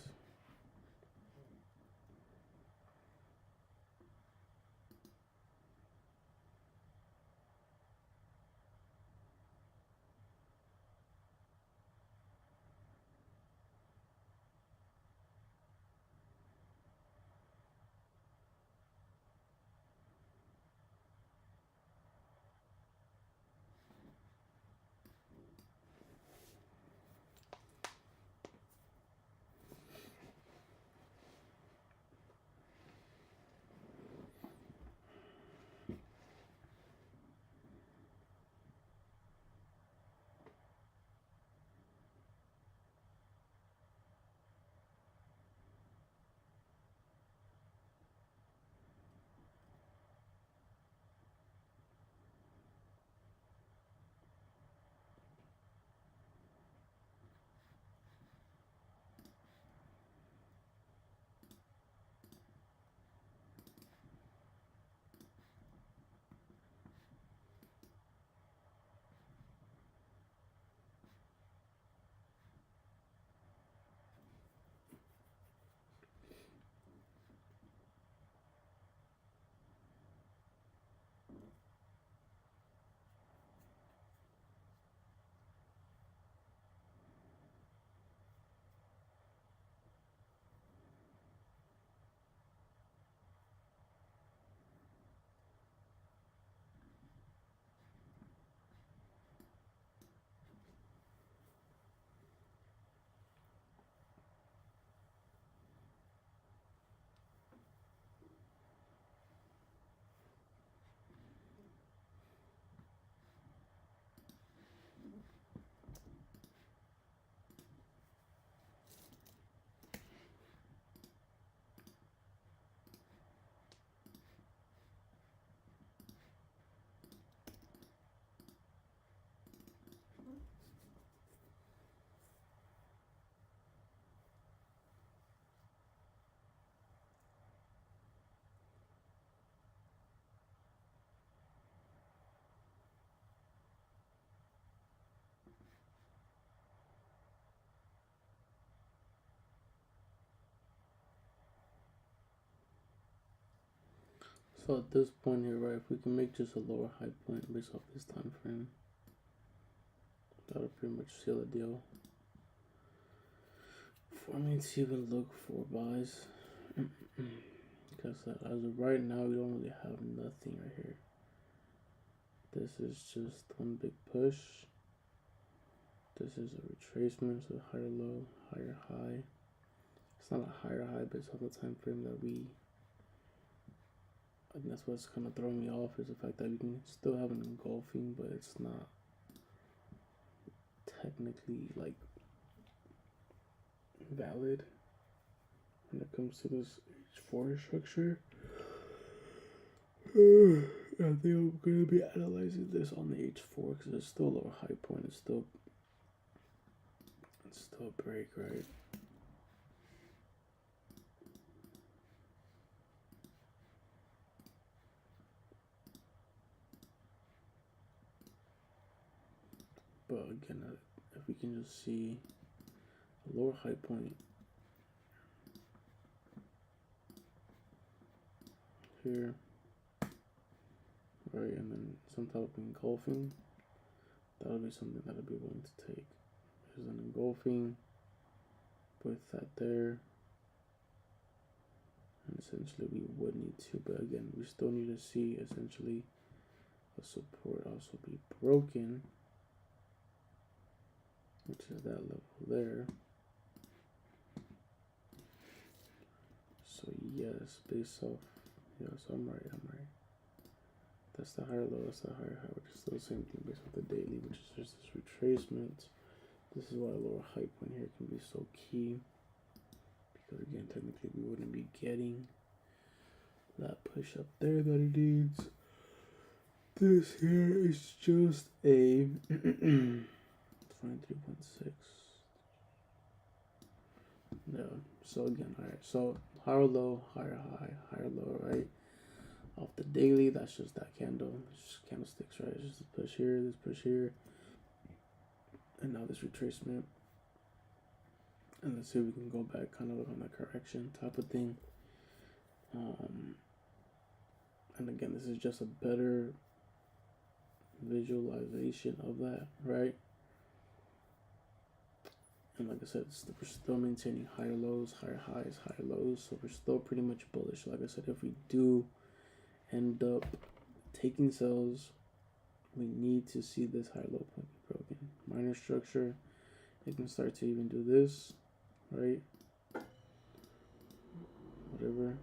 So at this point here, right, if we can make just a lower high point based off this time frame, that'll pretty much seal the deal. For me to even look for buys, because as of right now, we don't really have nothing right here. This is just one big push. This is a retracement, so higher low, higher high. It's not a higher high based on the time frame that we. I think that's what's kind of throwing me off, is the fact that we can still have an engulfing, but it's not technically like valid when it comes to this H4 structure. I think I'm going to be analyzing this on the H4 because it's still a lower high point. It's still a break, right? But again, if we can just see a lower high point here, right, and then some type of engulfing, that'll be something that I'll be willing to take. There's an engulfing with that there, and essentially we would need to, but again, we still need to see essentially the support also be broken, which is that level there. So yes, based off, yes, I'm right. That's the higher low, that's the higher high, which is still the same thing based off the daily, which is just this retracement. This is why a lower high point here can be so key, because again, technically we wouldn't be getting that push up there that it needs. This here is just a 23.6. No, so again, alright, so higher low, higher high, higher low, right? Off the daily, that's just that candle. It's just candlesticks, right? It's just this push here, and now this retracement. And let's see if we can go back kind of on that correction type of thing. And again, this is just a better visualization of that, right? And like I said, we're still maintaining higher lows, higher highs, higher lows. So we're still pretty much bullish. Like I said, if we do end up taking sells, we need to see this high low point be broken. Minor structure, it can start to even do this, right? Whatever,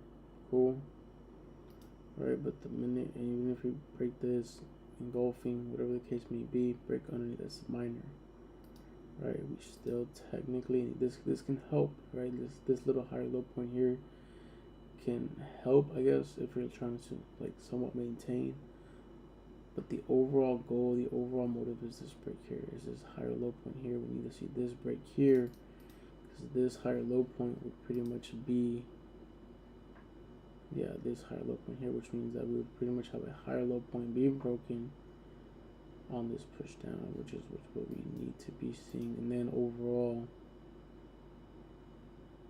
cool, right? But the minute, and even if we break this, engulfing, whatever the case may be, break underneath, that's minor, right? We still technically, this can help, right? This little higher low point here can help, I guess, if you're trying to like somewhat maintain. But the overall goal, the overall motive is this break here, is this higher low point here. We need to see this break here, because this higher low point would pretty much be, yeah, this higher low point here, which means that we would pretty much have a higher low point being broken on this push down, which is what we need to be seeing. And then overall,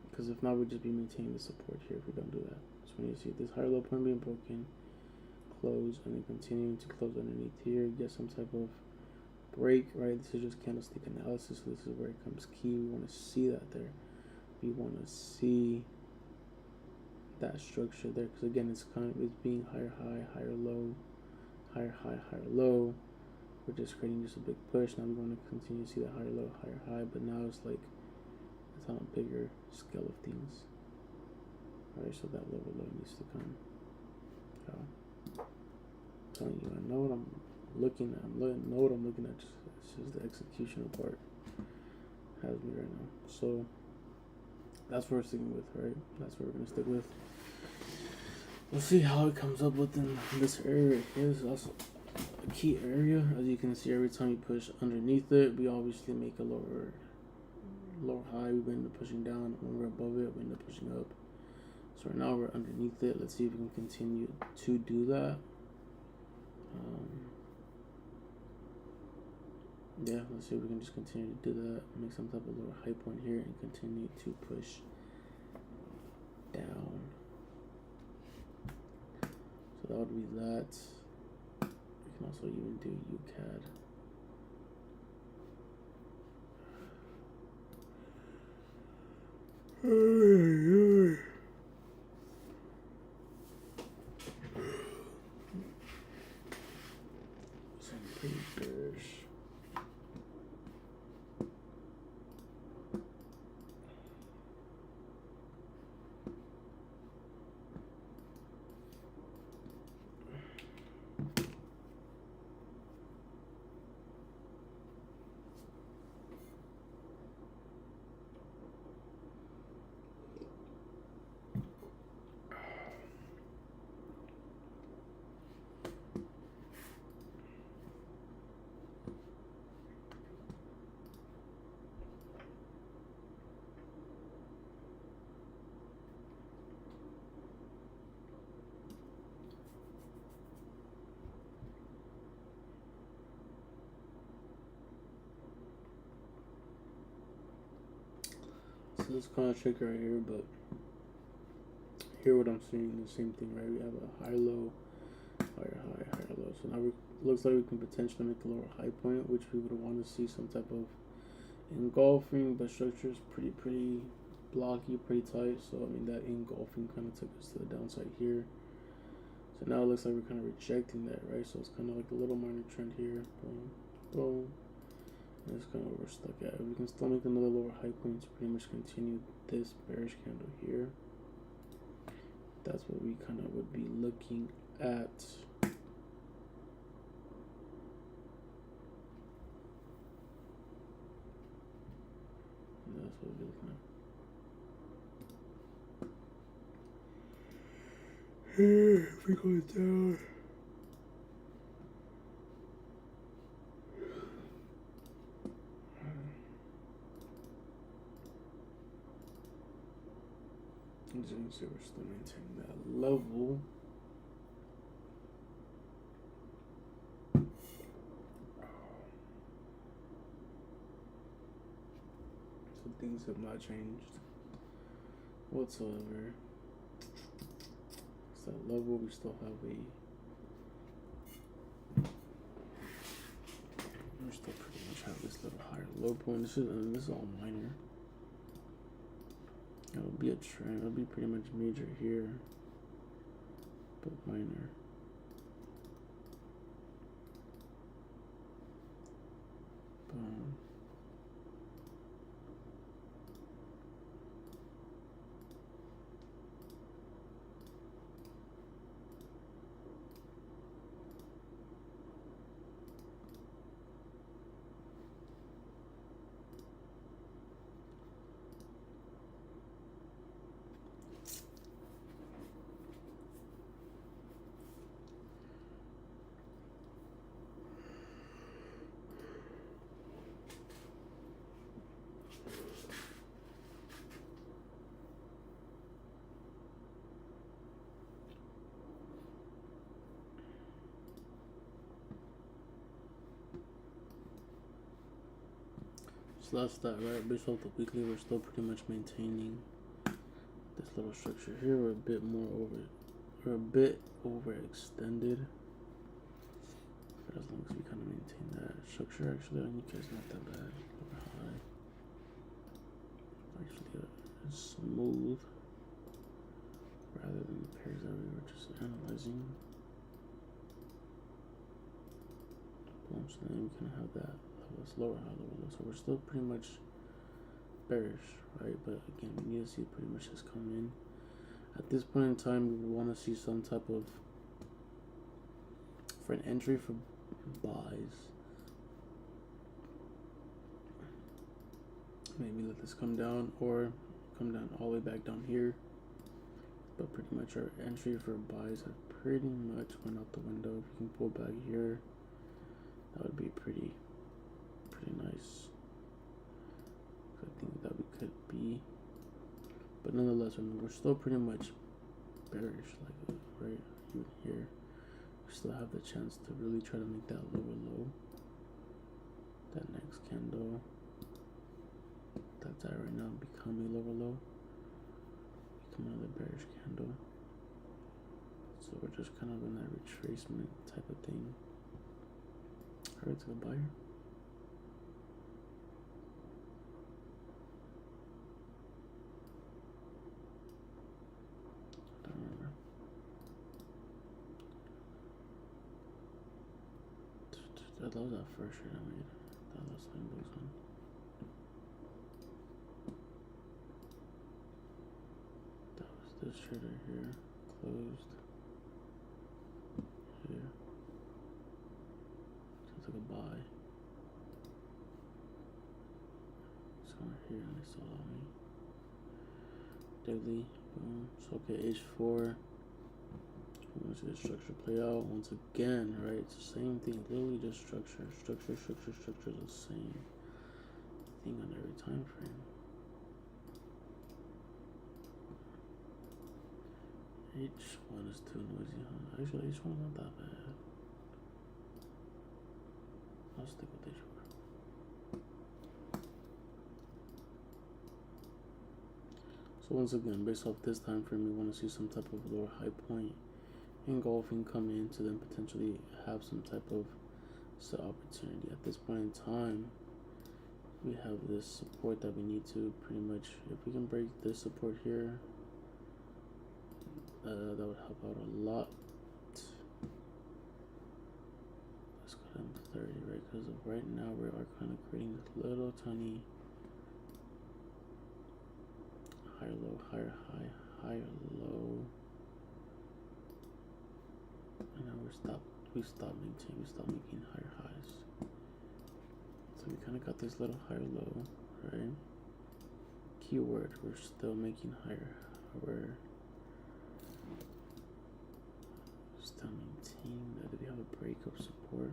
because if not, we'd just be maintaining the support here if we don't do that. So when you see this higher low point being broken, close, and then continuing to close underneath here, get some type of break, right? This is just candlestick analysis, so this is where it comes key. We want to see that there. We want to see that structure there, because again, it's being higher high, higher low, higher high, higher low. We're just creating just a big push. Now we want to continue to see that higher low, higher high, but now it's like it's on a bigger scale of things. Alright, so that lower low needs to come. So, I'm telling you, I know what I'm looking at. Know what I'm looking at. It's just the executional part has me right now. So that's what we're sticking with, right? That's what we're gonna stick with. Let's see how it comes up within this area. This is also a key area. As you can see, every time you push underneath it, we obviously make a lower high. We end up pushing down. When we're above it, we end up pushing up. So right now we're underneath it. Let's see if we can continue to do that. Yeah, let's see if we can just continue to do that. Make some type of lower high point here and continue to push down. So that would be that. We can also even do UCAD. Some papers. So this kind of tricky right here, but here what I'm seeing, the same thing, right? We have a high, low, higher, high, higher, low. So now we looks like we can potentially make a lower high point, which we would want to see some type of engulfing, but structure is pretty blocky, pretty tight. So I mean that engulfing kind of took us to the downside here. So now it looks like we're kind of rejecting that, right? So it's kind of like a little minor trend here, boom, boom. And that's kind of where we're stuck at. If we can still make another lower high point to pretty much continue this bearish candle here, that's what we kind of would be looking at. And that's what we're looking at. Here, if we go down. As you can see, we're still maintaining that level. So things have not changed whatsoever. It's that level, we still have we still pretty much have this little higher low point. This is all minor. It'll be a trend. It'll be pretty much major here, but minor. Boom. So that's that, right? Based off the weekly, we're still pretty much maintaining this little structure here. We're a bit overextended. But as long as we kind of maintain that structure, actually, I think it's not that bad. High. Actually, it's smooth rather than the pairs that we were just analyzing. Boom, so then we can have that level, lower, high, lower, low. So we're still pretty much bearish, right? But again, we need to see pretty much has come in. At this point in time, we would want to see some type of, for an entry for buys, maybe let this come down or come down all the way back down here. But pretty much our entry for buys have pretty much went out the window. If we can pull back here, that would be pretty nice. I think that we could be, but nonetheless, I mean, we're still pretty much bearish, like right even here. We still have the chance to really try to make that lower low. That next candle, that's at right now, become a lower low. Become another bearish candle. So So we're just kind of in that retracement type of thing. Alright, to the buyer. I don't remember. That was that first trade I made. That was like this one. That was this trade right here. Closed. Here. So it's like a buy. Somewhere here and they sold on me. Daily. Boom. So okay, H4. I'm gonna see the structure play out once again, right? It's the same thing, literally just structure. Structure is the same thing on every time frame. H1 is too noisy, huh? Actually, H1's not that bad. I'll stick with H4. So once again, based off this time frame, we want to see some type of lower high point engulfing come in to then potentially have some type of sell opportunity. At this point in time, we have this support that we need to pretty much, if we can break this support here, that would help out a lot. Let's go down to 30, right? Because right now we are kind of creating this little tiny higher low, higher high, higher low. And now we stopped making higher highs. So we kind of got this little higher low, right? Keyword, we're still making higher. We're still maintaining that. Do we have a break of support?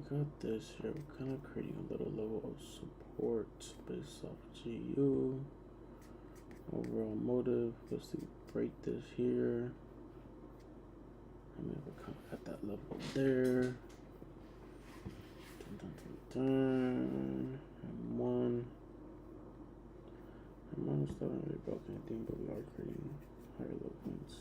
Got this here. We're kind of creating a little level of support based off GU. Overall motive. Let's see, break this here. And we have a kind of at that level there. And one. And one is still not really broken anything, but we are creating higher low points.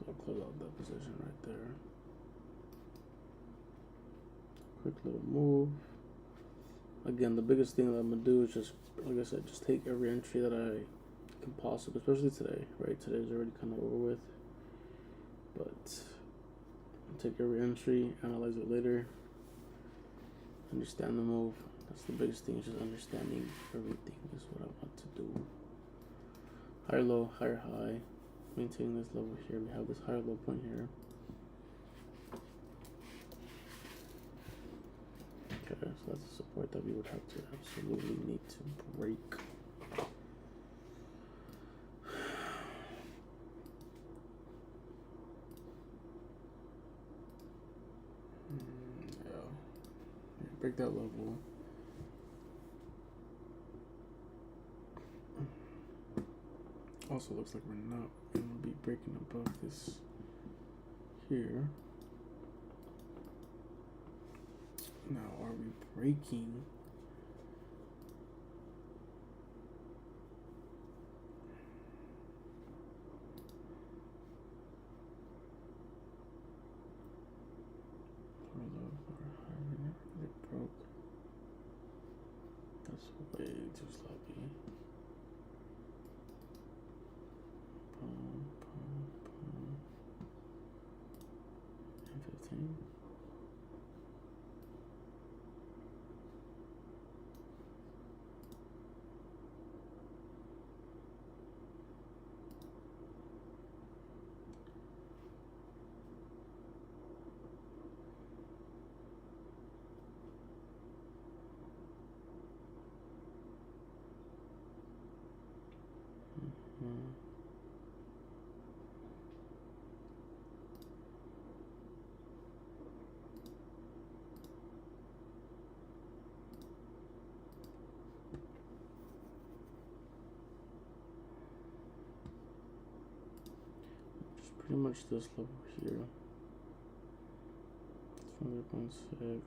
I'll close out that position right there. Quick little move. Again, the biggest thing that I'm gonna do is just, like I said, just take every entry that I can possibly, especially today, right? Today's already kind of over with, but take every entry, analyze it later, understand the move. That's the biggest thing, is just understanding everything is what I want to do. Higher low, higher high. Maintaining this level here. We have this higher low point here. Okay, so that's the support that we would have to absolutely need to break. Yeah, break that level. Also looks like we're not going to be breaking above this here. Now, are we breaking? It broke. That's way too sloppy. Boom, boom, boom. And 15. Just pretty much this level here. 20.6.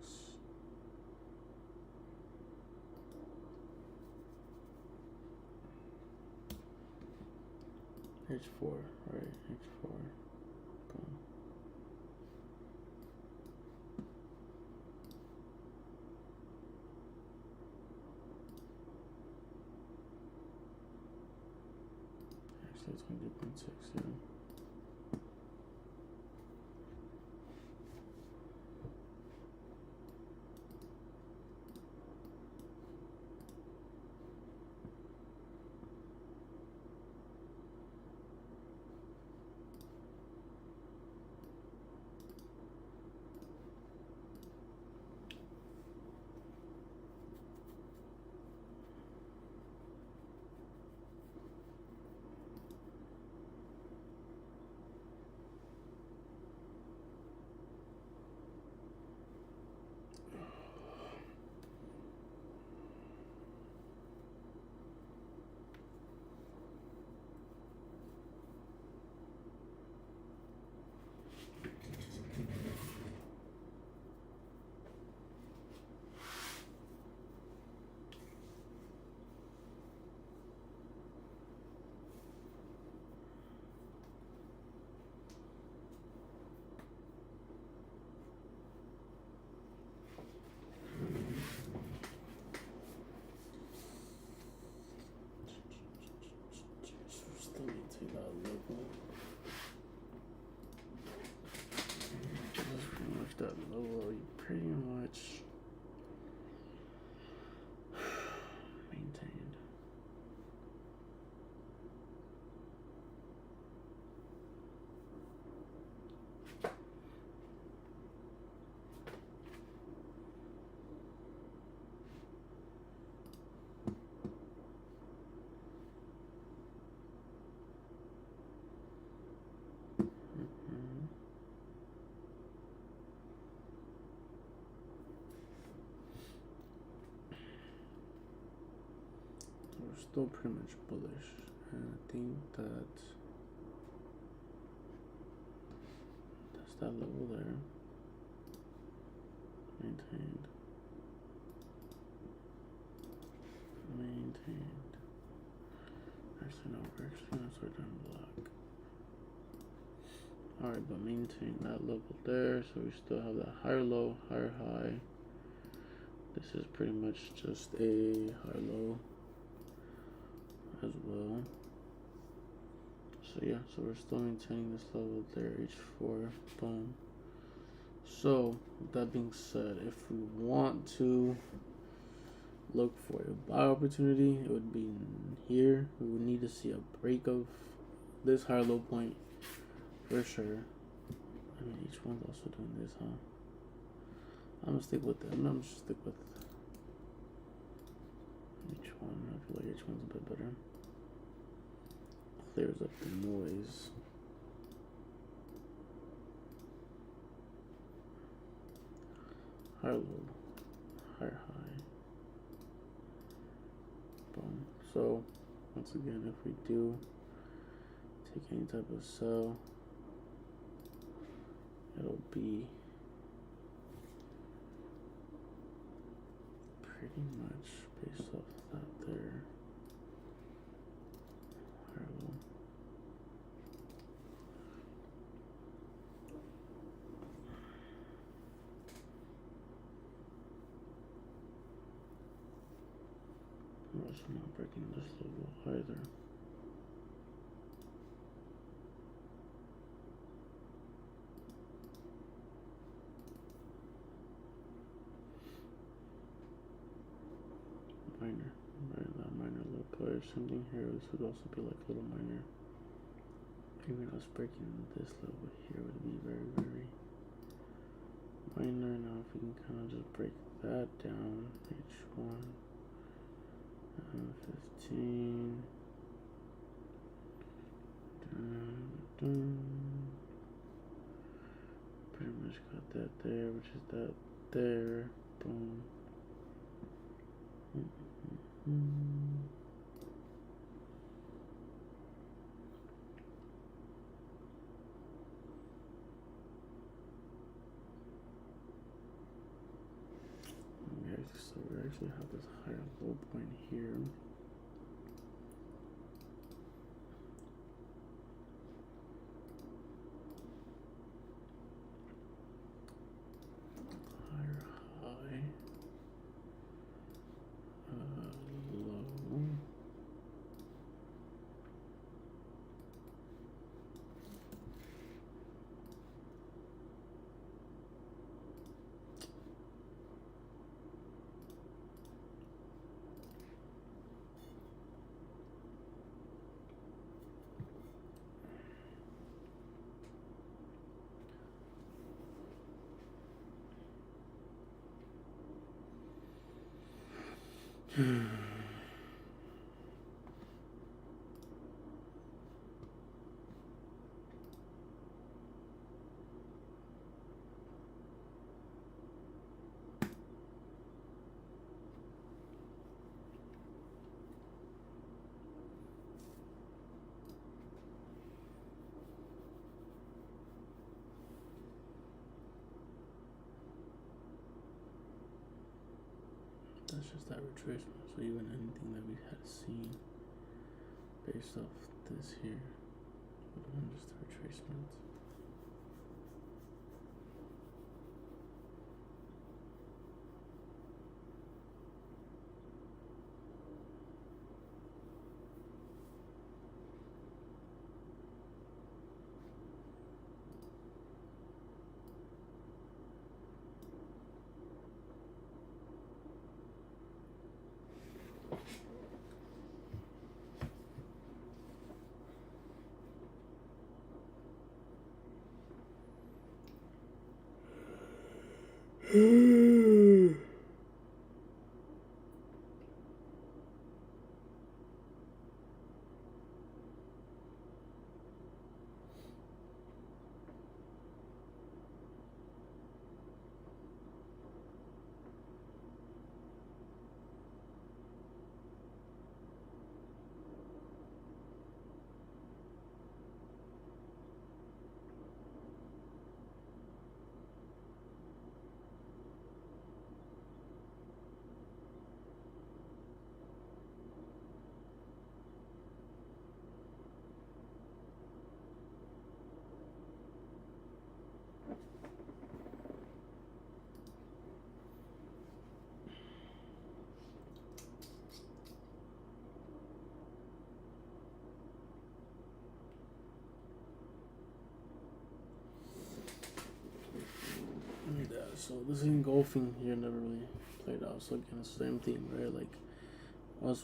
H4, right, H4. Boom. Actually, 20.6, yeah. Still need to take that level. That's pretty much that level. You pretty much maintained. We're still pretty much bullish, and I think that's that level there. Maintained. Actually, no, we're actually gonna start down black. Alright, but maintain that level there, so we still have that higher low, higher high. This is pretty much just a high low as well. So yeah, so we're still maintaining this level there, H4, boom. So, with that being said, if we want to look for a buy opportunity, it would be here. We would need to see a break of this higher low point for sure. I mean, each one's also doing this, huh? I'm gonna stick with it. I'm gonna just stick with each one. I feel like each one's a bit better. Clears up the noise. Higher low, higher high. Boom. So once again, if we do take any type of sell, it'll be pretty much based off that there. Higher low. We're also not breaking this level either. Minor, right? That minor little player. Same thing here. This would also be like a little minor. Even us breaking this level here would be very, very minor. Now, if we can kind of just break that down, H1, 15. Pretty much got that there, which is that there. Boom. So we actually have this higher low point here. Higher high. Low. That's just that retracement. So even anything that we had seen based off this here would have been just a retracement. So this engulfing here never really played out. So again, it's the same thing, right? Like us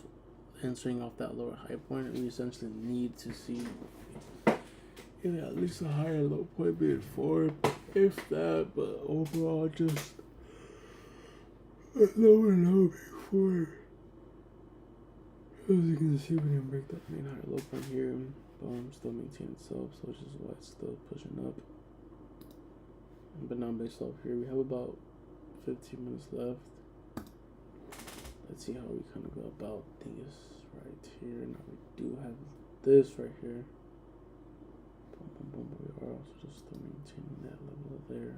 entering off that lower high point, we essentially need to see at least a higher low point being formed, if that. But overall, just lower low being formed. As you can see, we didn't break that main higher low point here. Boom, still maintain itself, so which is why it's still pushing up. But now based off here, we have about 15 minutes left. Let's see how we kind of go about these right here. Now we do have this right here. Boom, boom, boom, but we are also just still maintaining that level there.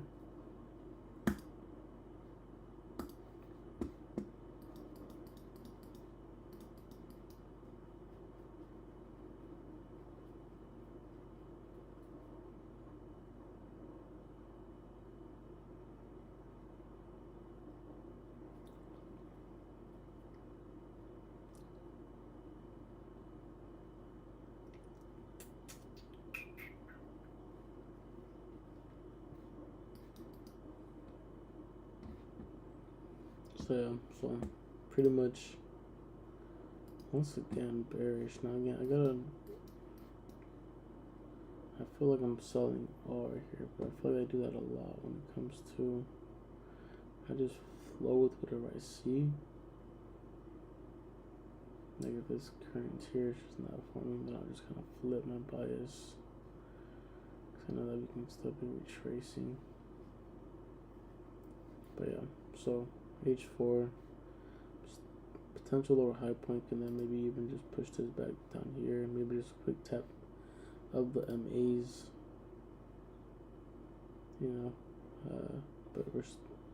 So yeah, so pretty much once again bearish. Now again, I feel like I'm selling all right here, but I feel like I do that a lot when it comes to, I just flow with whatever I see. Like if this current here is just not forming, then I'll just kind of flip my bias. Cause I know that we can still be retracing. But yeah, so H4, potential lower high point, and then maybe even just push this back down here. Maybe just a quick tap of the MAs, you know. But we're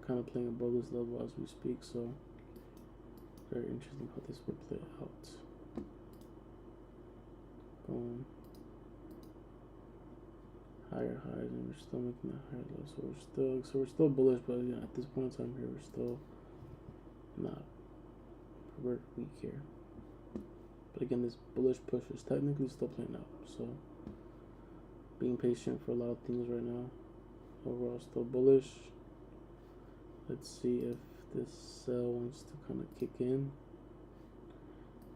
kind of playing above this level as we speak, so very interesting how this would play out. Boom. Higher highs, and we're still making that higher low, so we're still bullish, but you know, at this point in time here, we're still not. We're weak here. But again, this bullish push is technically still playing out, so being patient for a lot of things right now. Overall, still bullish. Let's see if this sell wants to kind of kick in,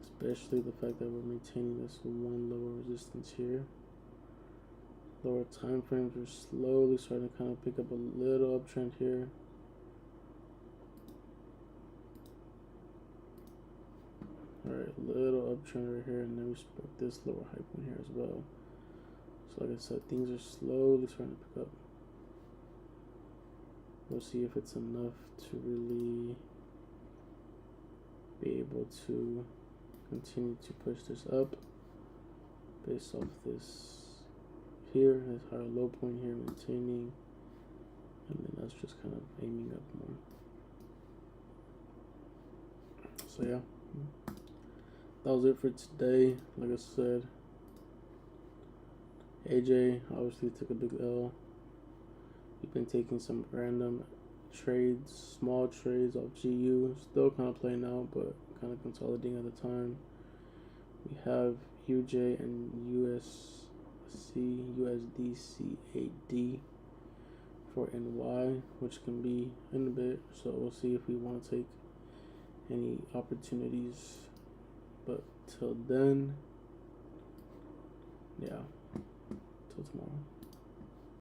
especially the fact that we're maintaining this one lower resistance here. Lower time frames are slowly starting to kind of pick up a little uptrend here. Alright, little uptrend right here, and then we spoke this lower high point here as well. So like I said, things are slowly starting to pick up. We'll see if it's enough to really be able to continue to push this up based off this here, this higher low point here, maintaining, and then that's just kind of aiming up more. So yeah, that was it for today. Like I said, AJ obviously took a big L. We've been taking some random trades, small trades off GU, still kind of playing out, but kind of consolidating at the time. We have UJ and USDCAD for NY, which can be in a bit, so we'll see if we want to take any opportunities. But till then, yeah.